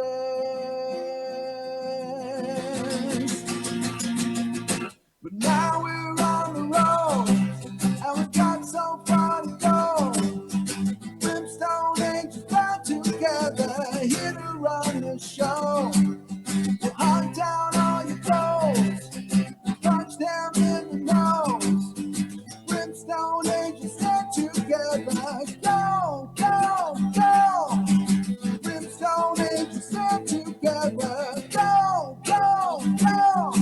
But now we're on the road, and we got so far to go. Brimstone angels got together, here to run the show. We'll hunt down all your foes, punch them in the nose. Brimstone angels stand together, go, go, go. Brimstone angels stand together, go, go, go.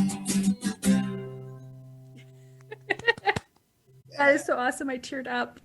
That is so awesome. I teared up.